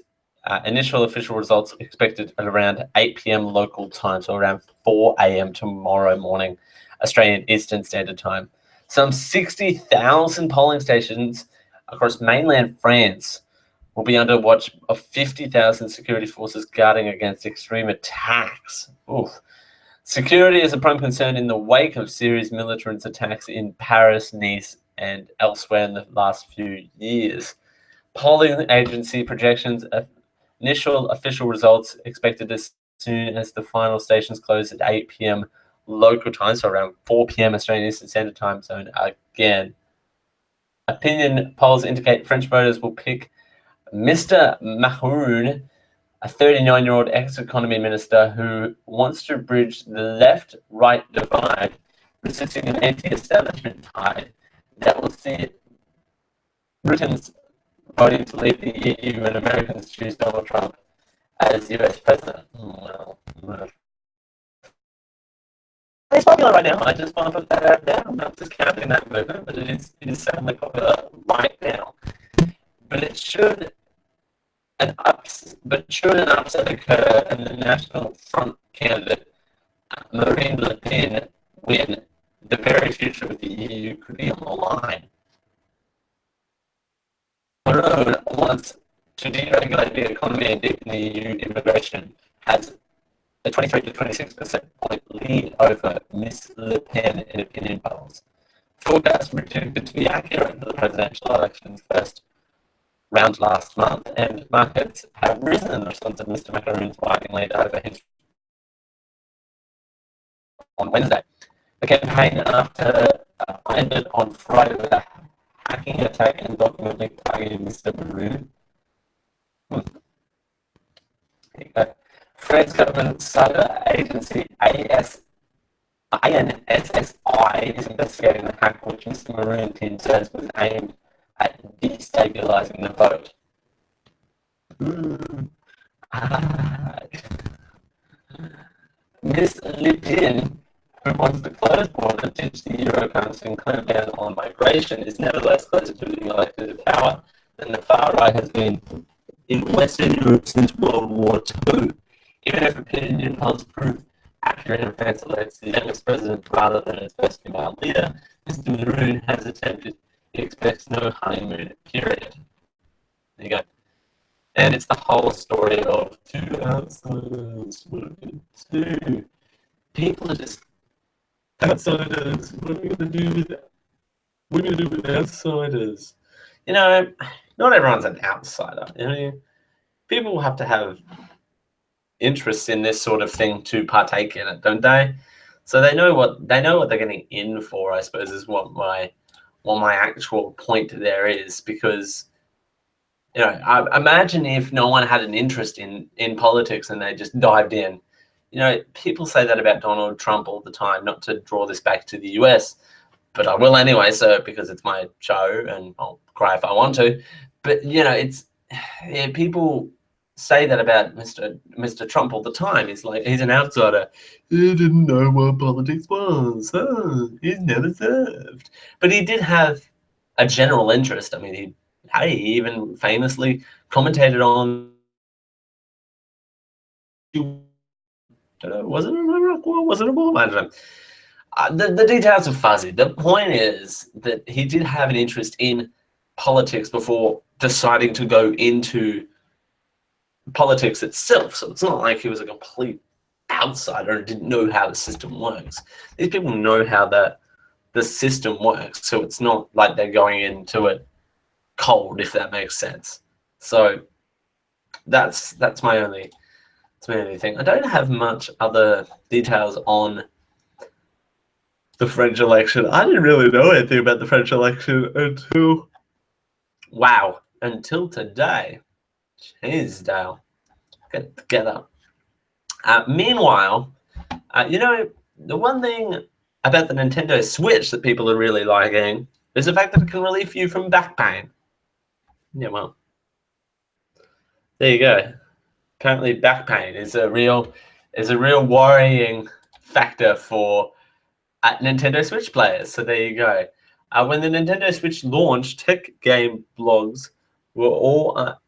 initial official results expected at around 8 p.m. local time, so around 4 a.m. tomorrow morning, Australian Eastern Standard Time. Some 60,000 polling stations across mainland France will be under watch of 50,000 security forces guarding against extreme attacks. Oof. Security is a prime concern in the wake of serious militant attacks in Paris, Nice, and elsewhere in the last few years. Polling agency projections, initial official results expected as soon as the final stations close at 8 p.m. local time, so around 4 p.m. Australian Eastern Standard Time Zone again. Opinion polls indicate French voters will pick Mr. Macron, a 39-year-old ex-economy minister who wants to bridge the left-right divide, resisting an anti-establishment tide that will see Britain's voting to leave the EU and Americans choose Donald Trump as US president. Well, it's popular right now. I just want to put that out there. I'm not discounting that movement, but it is certainly popular right now. But it should an upset occur and the National Front candidate Marine Le Pen win, the very future of the EU could be on the line. Macron wants to deregulate the economy and deepen the EU immigration, has a 23 to 26% point lead over Ms. Le Pen in opinion polls. Forecasts were predicted to be accurate for the presidential election's first round last month, and markets have risen in response to Mr. Macron's widening lead over his on Wednesday. The campaign ended on Friday with a hacking attack and document leak targeting Mr. Macron. France government cyber agency INSSI is investigating the hack, which Mr. Macron team says was aimed at destabilizing the vote. Ms. Le Pen, who wants to close border, ditch the euro currency and clamp down on migration, is nevertheless closer to being elected to power than the far right has been in Western Europe since World War II. Even if opinion polls prove accurate and France elects the youngest president rather than its first female leader, Mr. Macron has attempted. He expects no honeymoon period. There you go. And it's the whole story of two outsiders. Two people are just outsiders. What are we going to do with that? What are we going to do with outsiders? You know, not everyone's an outsider. You know, people have to have interest in this sort of thing to partake in it, don't they? So they know what they're getting in for, I suppose, is what my actual point there is. Because, you know, I imagine if no one had an interest in politics and they just dived in. You know, people say that about Donald Trump all the time. Not to draw this back to the US, but I will anyway. So because it's my show, and I'll cry if I want to. But you know, people say that about Mr. Trump all the time. He's like, he's an outsider. He didn't know what politics was. He's never served. But he did have a general interest. I mean, he even famously commentated on. Was it an Iraq War? Was it a war? I don't know. The details are fuzzy. The point is that he did have an interest in politics before deciding to go into politics itself. So it's not like he was a complete outsider and didn't know how the system works. These people know how the system works. So it's not like they're going into it cold, if that makes sense. So that's my only thing. I don't have much other details on the French election. I didn't really know anything about the French election until today. Jeez, Dale. Get it together. Meanwhile, you know, the one thing about the Nintendo Switch that people are really liking is the fact that it can relieve you from back pain. Yeah, well, there you go. Apparently, back pain is a real worrying factor for Nintendo Switch players. So there you go. When the Nintendo Switch launched, tech game blogs were all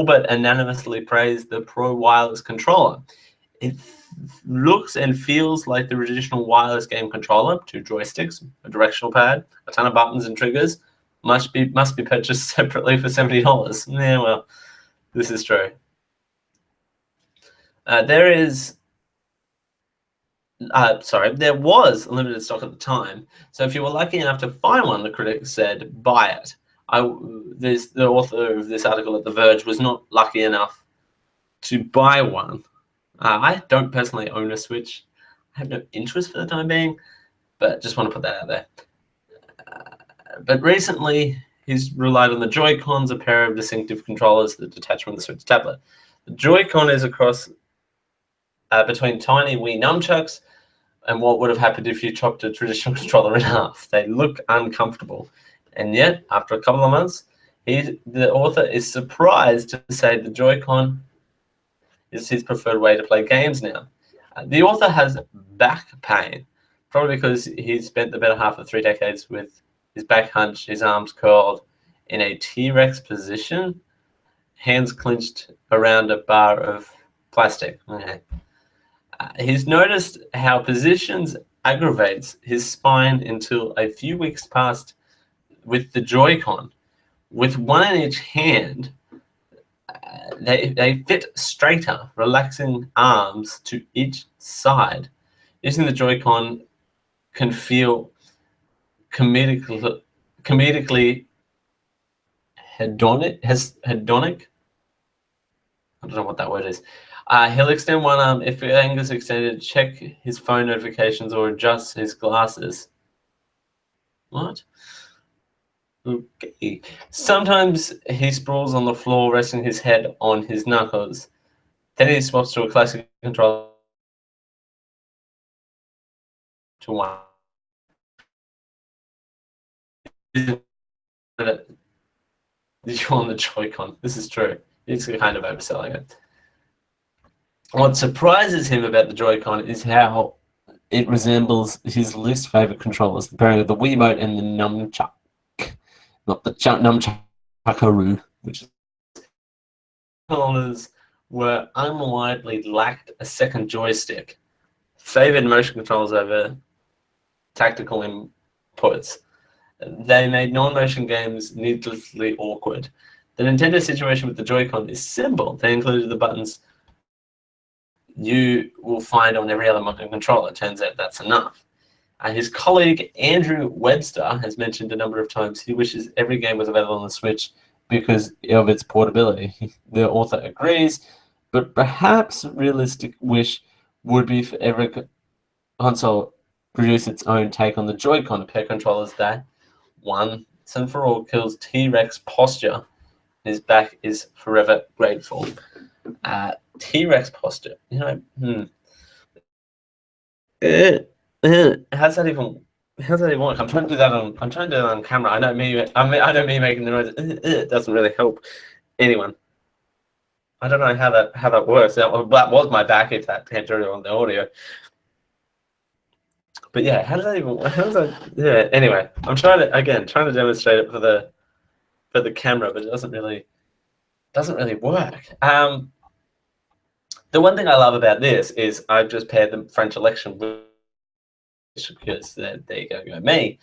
but unanimously praised the Pro Wireless controller. It looks and feels like the traditional wireless game controller, 2 joysticks, a directional pad, a ton of buttons and triggers. Must be purchased separately for $70. Yeah, well, this is true. There was limited stock at the time. So if you were lucky enough to find one, the critics said, buy it. The author of this article at The Verge was not lucky enough to buy one. I don't personally own a Switch. I have no interest for the time being, but just want to put that out there. But recently, he's relied on the Joy-Cons, a pair of distinctive controllers that detach from the Switch tablet. The Joy-Con is a cross between tiny Wii nunchucks and what would have happened if you chopped a traditional controller in half. They look uncomfortable. And yet, after a couple of months, the author is surprised to say the Joy-Con is his preferred way to play games now. The author has back pain, probably because he's spent the better half of 3 decades with his back hunched, his arms curled in a T-Rex position, hands clenched around a bar of plastic. Okay. He's noticed how positions aggravates his spine until a few weeks passed with the Joy-Con. With one in each hand, they fit straighter, relaxing arms to each side. Using the Joy-Con can feel comedically hedonic. I don't know what that word is. He'll extend one arm if the anger's extended, check his phone notifications, or adjust his glasses. What? Okay. Sometimes he sprawls on the floor, resting his head on his knuckles. Then he swaps to a classic controller to one. You're on the Joy-Con. This is true. It's kind of overselling it. What surprises him about the Joy-Con is how it resembles his least favorite controllers, the pairing of the Wiimote and the Nunchuck. Not the Nunchuckaroo, which is controllers were unwidely lacked a second joystick, favored motion controls over tactical inputs. They made non-motion games needlessly awkward. The Nintendo situation with the Joy-Con is simple. They included the buttons you will find on every other controller. It turns out that's enough. His colleague Andrew Webster has mentioned a number of times he wishes every game was available on the Switch because of its portability. The author agrees, but perhaps a realistic wish would be for every console produce its own take on the Joy-Con pair controllers that, once and for all, kills T-Rex posture. His back is forever grateful. T-Rex posture, you know, how's that even work? I'm trying to do that on camera. I know me making the noise. It doesn't really help anyone. I don't know how that works. That was my back if that came through on the audio. But yeah, how does that? Yeah. Anyway, I'm trying to demonstrate it for the camera, but it doesn't really work. The one thing I love about this is I've just paired the French election with, because there you go me.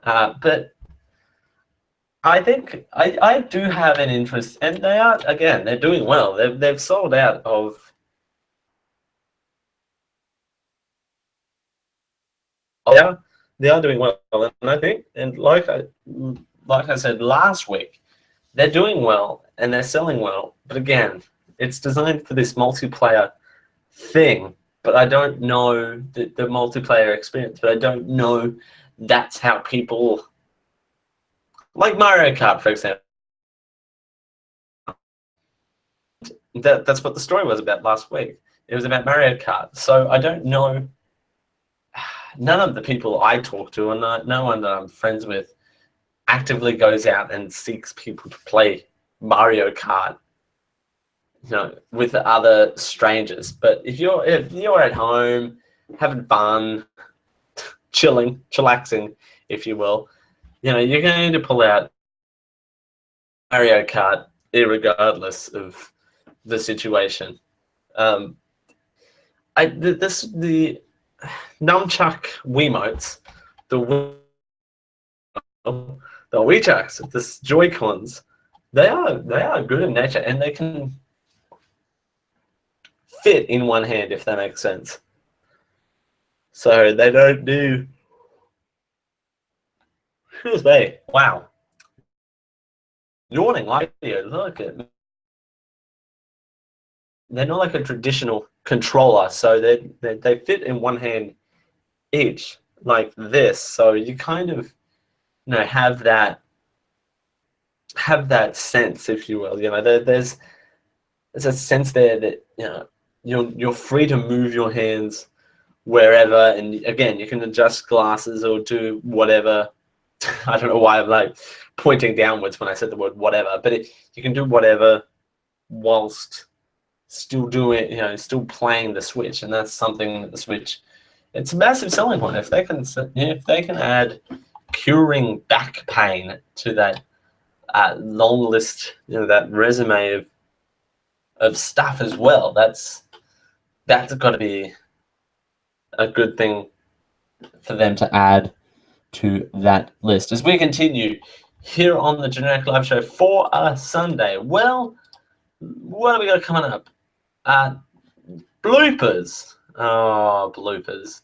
But I think I do have an interest, and they're doing well. They've sold out of. Yeah, they are doing well, and I think, and like I said last week, they're doing well and they're selling well. But again, it's designed for this multiplayer thing. But I don't know the multiplayer experience. But I don't know that's how people, like Mario Kart, for example. That's what the story was about last week. It was about Mario Kart. So I don't know. None of the people I talk to, and no one that I'm friends with, actively goes out and seeks people to play Mario Kart, you know, with other strangers. But if you're at home having fun, chillaxing, if you will, you know, you're going to pull out Mario Kart irregardless of the situation. The nunchuck Wiimotes, the Wiichucks, the Joy-Cons, they are good in nature, and they can fit in one hand, if that makes sense. So they don't do. Excuse me. Wow. Yawning like you. Look at. They're not like a traditional controller, so they fit in one hand each, like this. So you kind of, you know, have that sense, if you will. You know, there's a sense there that, you know, you're free to move your hands wherever, and again, you can adjust glasses or do whatever. I don't know why I'm like pointing downwards when I said the word whatever, but you can do whatever whilst still doing, you know, still playing the Switch, and that's something that the Switch, it's a massive selling point. If they can add curing back pain to that long list, you know, that resume of stuff as well, that's got to be a good thing for them to add to that list. As we continue here on the Generic Live Show for a Sunday, well, what have we got coming up? Bloopers. Oh, bloopers.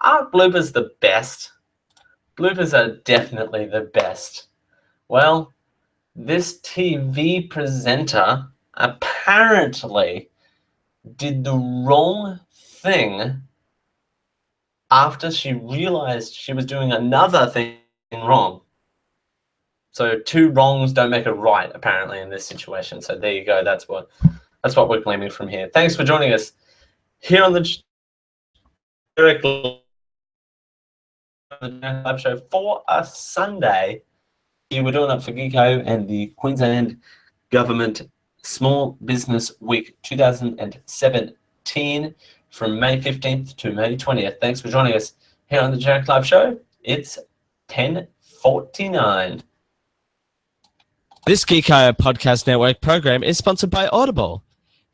Aren't bloopers the best? Bloopers are definitely the best. Well, this TV presenter apparently did the wrong thing after she realized she was doing another thing wrong. So two wrongs don't make a right, apparently, in this situation. So there you go. That's what we're claiming from here. Thanks for joining us here on the Generic Live Show for a Sunday. We're doing up for Geeko and the Queensland Government Small Business Week 2017 from May 15th to May 20th. Thanks for joining us here on the Generic Live Show. It's 10:49. This Geeko Podcast Network program is sponsored by Audible.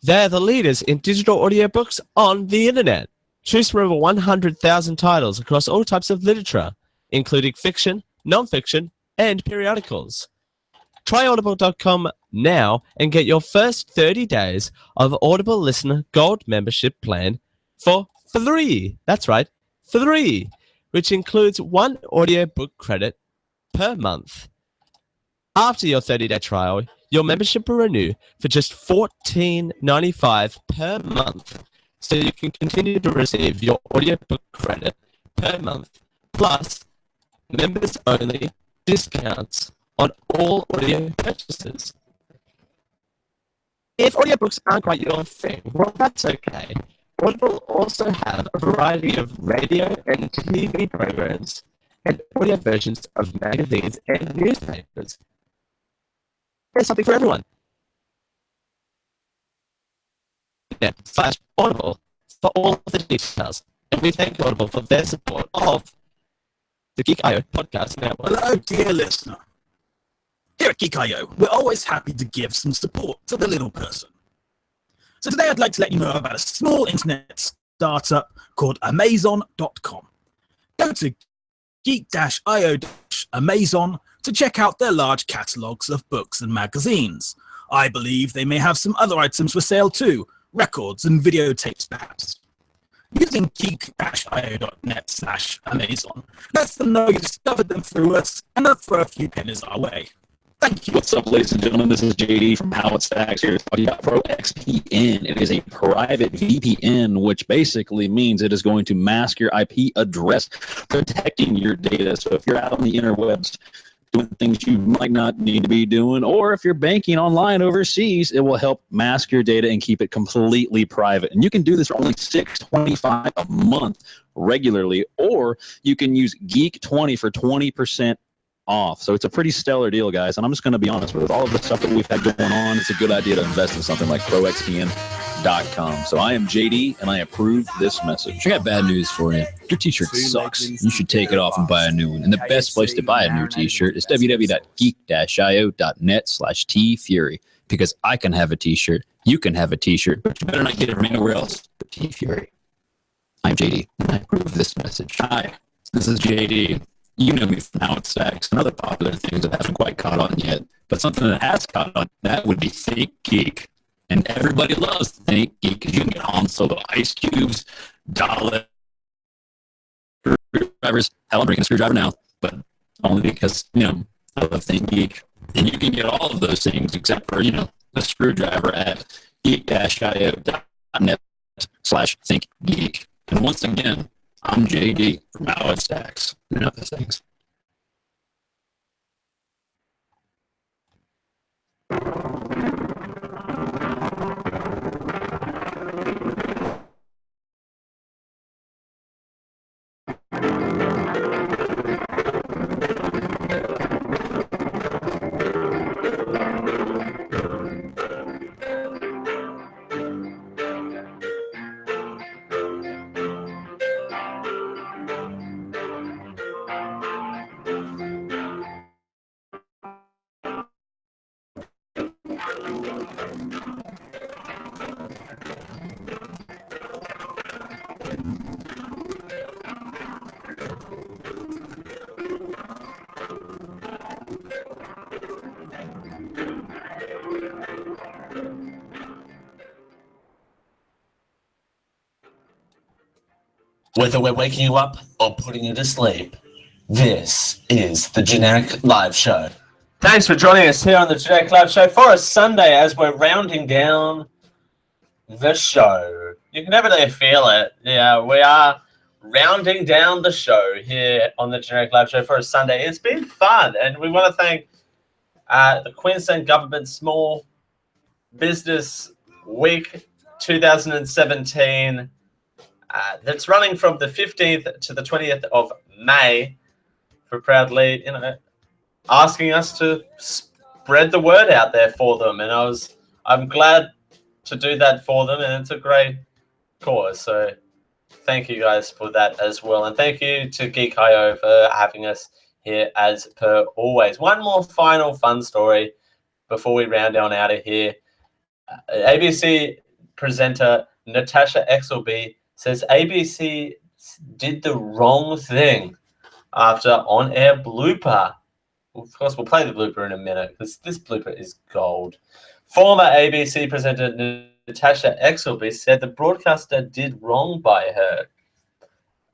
They're the leaders in digital audiobooks on the internet. Choose from over 100,000 titles across all types of literature, including fiction, non-fiction, and periodicals. Try audible.com now and get your first 30 days of Audible Listener Gold membership plan for free. That's right, free, which includes 1 audiobook credit per month. After your 30-day trial, your membership will renew for just $14.95 per month, so you can continue to receive your audiobook credit per month, plus members-only discounts on all audio purchases. If audiobooks aren't quite your thing, well, that's okay. Audible also have a variety of radio and TV programs and audio versions of magazines and newspapers. There's something for everyone. /Audible for all of the details. And we thank Audible for their support of the Geek.io podcast network. Hello, dear listener. Here at Geek.io, we're always happy to give some support to the little person. So today I'd like to let you know about a small internet startup called Amazon.com. Go to geek-io-amazon to check out their large catalogs of books and magazines. I believe they may have some other items for sale too, records and videotapes perhaps. Using geek-io.net/Amazon, let them know you discovered them through us and they'll throw a few pennies our way. Thank you. What's up, ladies and gentlemen? This is JD from How It Stacks here talking about ProXPN. It is a private VPN, which basically means it is going to mask your IP address, protecting your data. So if you're out on the interwebs doing things you might not need to be doing, or if you're banking online overseas, it will help mask your data and keep it completely private. And you can do this for only $6.25 a month regularly, or you can use Geek20 for 20% off. So it's a pretty stellar deal, guys. And I'm just going to be honest with all of the stuff that we've had going on, it's a good idea to invest in something like ProXPN.com. So I am JD, and I approve this message. I got bad news for you. Your t-shirt sucks. You should take it off and buy a new one. And the best place to buy a new t-shirt is www.geek-io.net/tfury. Because I can have a t-shirt, you can have a t-shirt, but you better not get it from anywhere else but T-Fury. I'm JD, and I approve this message. Hi, this is JD. You know me from How It Stacks and other popular things that haven't quite caught on yet. But something that has caught on, that would be Think Geek. And everybody loves Think Geek because you can get Han Solo ice cubes, Dalek screwdrivers. Hell, I'm bringing a screwdriver now, but only because, I love Think Geek. And you can get all of those things except for, a screwdriver at geek-io.net/thinkgeek. And once again, I'm JD from How It Stacks and other things. Whether we're waking you up or putting you to sleep, this is the Generic Live Show. Thanks for joining us here on the Generic Live Show for a Sunday as we're rounding down the show. You can definitely feel it. Yeah, we are rounding down the show here on the Generic Live Show for a Sunday. It's been fun, and we want to thank the Queensland Government Small Business Week 2017. That's running from the 15th to the 20th of May for proudly, asking us to spread the word out there for them. And I'm glad to do that for them, and it's a great cause. So thank you guys for that as well. And thank you to Geek.io for having us here as per always. One more final fun story before we round on out of here. ABC presenter Natasha Exelby says ABC did the wrong thing after on-air blooper of course, we'll play the blooper in a minute because this blooper is gold. Former ABC presenter Natasha Exelby said the broadcaster did wrong by her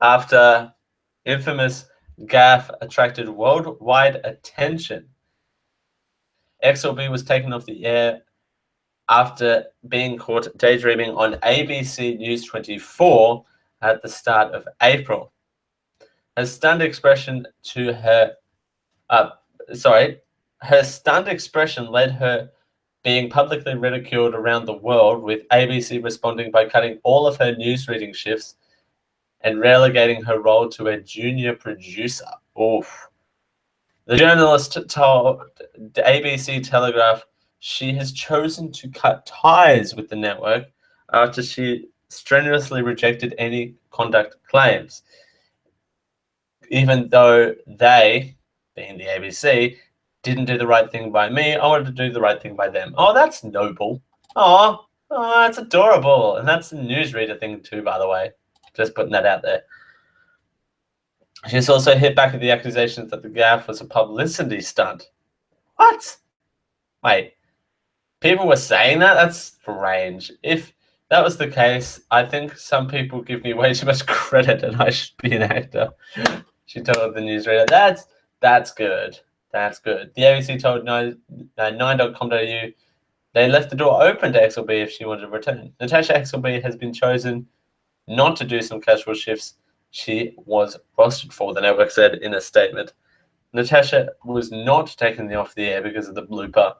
after infamous gaffe attracted worldwide attention. Exelby was taken off the air after being caught daydreaming on ABC News 24 at the start of April. Her stunned expression led her being publicly ridiculed around the world, with ABC responding by cutting all of her news reading shifts and relegating her role to a junior producer. Oof. The journalist told the ABC Telegraph she has chosen to cut ties with the network after she strenuously rejected any conduct claims. Even though they, being the ABC, didn't do the right thing by me, I wanted to do the right thing by them. Oh, that's noble. Oh, that's adorable. And that's a newsreader thing too, by the way. Just putting that out there. She's also hit back at the accusations that the gaffe was a publicity stunt. What? Wait. People were saying that? That's strange. If that was the case, I think some people give me way too much credit and I should be an actor. She told the newsreader. That's good. That's good. The ABC told 9.com.au they left the door open to Exelby if she wanted to return. Natasha Exelby has been chosen not to do some casual shifts she was rostered for, the network said in a statement. Natasha was not taken off the air because of the blooper.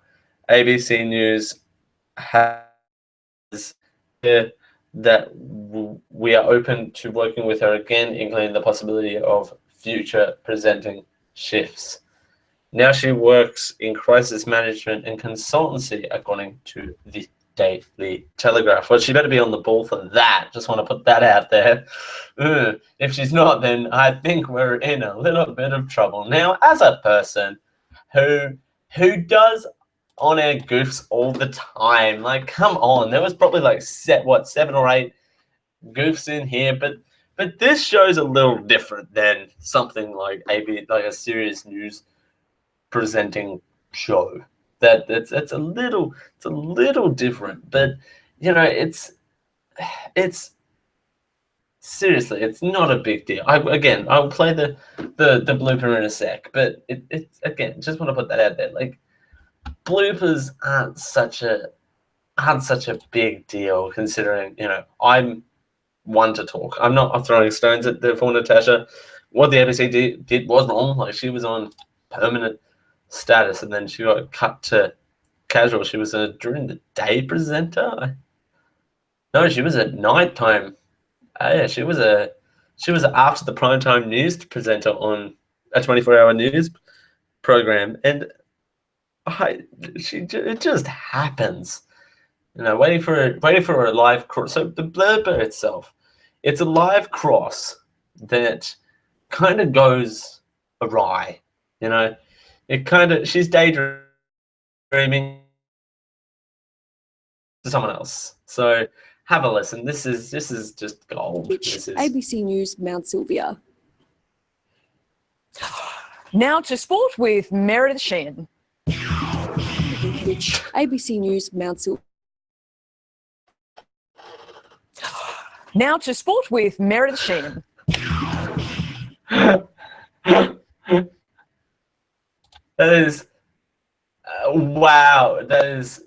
ABC News has that we are open to working with her again, including the possibility of future presenting shifts. Now she works in crisis management and consultancy, according to the Daily Telegraph. Well, she better be on the ball for that. Just want to put that out there. If she's not, then I think we're in a little bit of trouble. Now, as a person who does on-air goofs all the time, like, come on, there was probably like 7 or 8 goofs in here, but this show's a little different than something like a serious news presenting show. It's a little different, but you know, it's seriously, it's not a big deal. I'll play the blooper in a sec, but it's again, just want to put that out there. Like, bloopers aren't such a big deal, considering, you know, I'm one to talk. I'm not throwing stones at for Natasha. What the ABC did was wrong. Like, she was on permanent status and then she got cut to casual. She was a during the day presenter. No, she was a nighttime. Yeah, she was a after the primetime news presenter on a 24-hour news program, and it just happens. You know, waiting for a live cross. So the blurber itself, it's a live cross that kind of goes awry. You know, she's daydreaming to someone else. So have a listen. This is just gold. ABC News Mount Sylvia. Now to sport with Meredith Sheehan. ABC News Mount Sylvia. Now to sport with Meredith Sheehan. That is wow. That is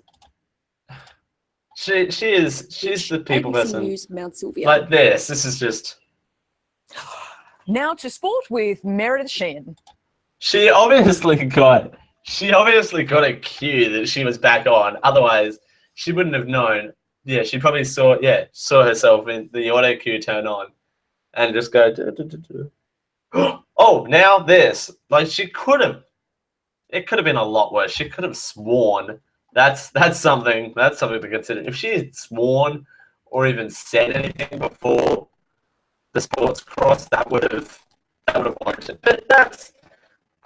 she's the people ABC person. News Mount Sylvia. Like this. This is just. Now to sport with Meredith Sheehan. She obviously got a cue that she was back on. Otherwise, she wouldn't have known. Yeah, she probably saw herself in the auto cue turn on, and just go. Oh, now this. Like, it could have been a lot worse. She could have sworn. That's something to consider. If she had sworn or even said anything before the sports cross, that would have warranted. But that's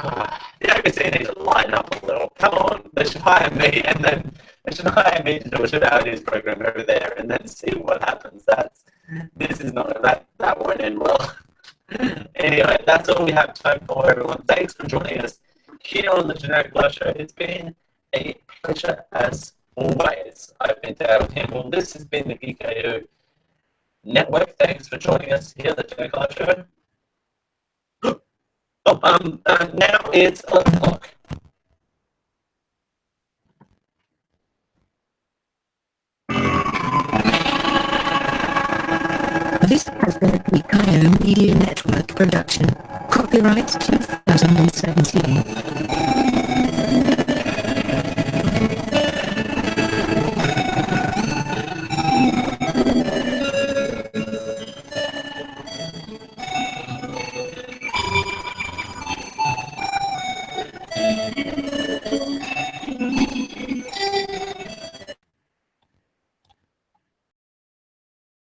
the ABC needs to line up a little. Come on, they should hire me, and then they should hire me to do a 2-hour news program over there, and then see what happens. This is not that won't end well. Anyway, that's all we have time for, everyone. Thanks for joining us here on the Generic Live Show. It's been a pleasure as always. I've been Dale Campbell. This has been the GeekAU Network. Thanks for joining us here on the Generic Live Show. Now it's 11 o'clock. This has been a GeekAU Media Network production. Copyright 2017.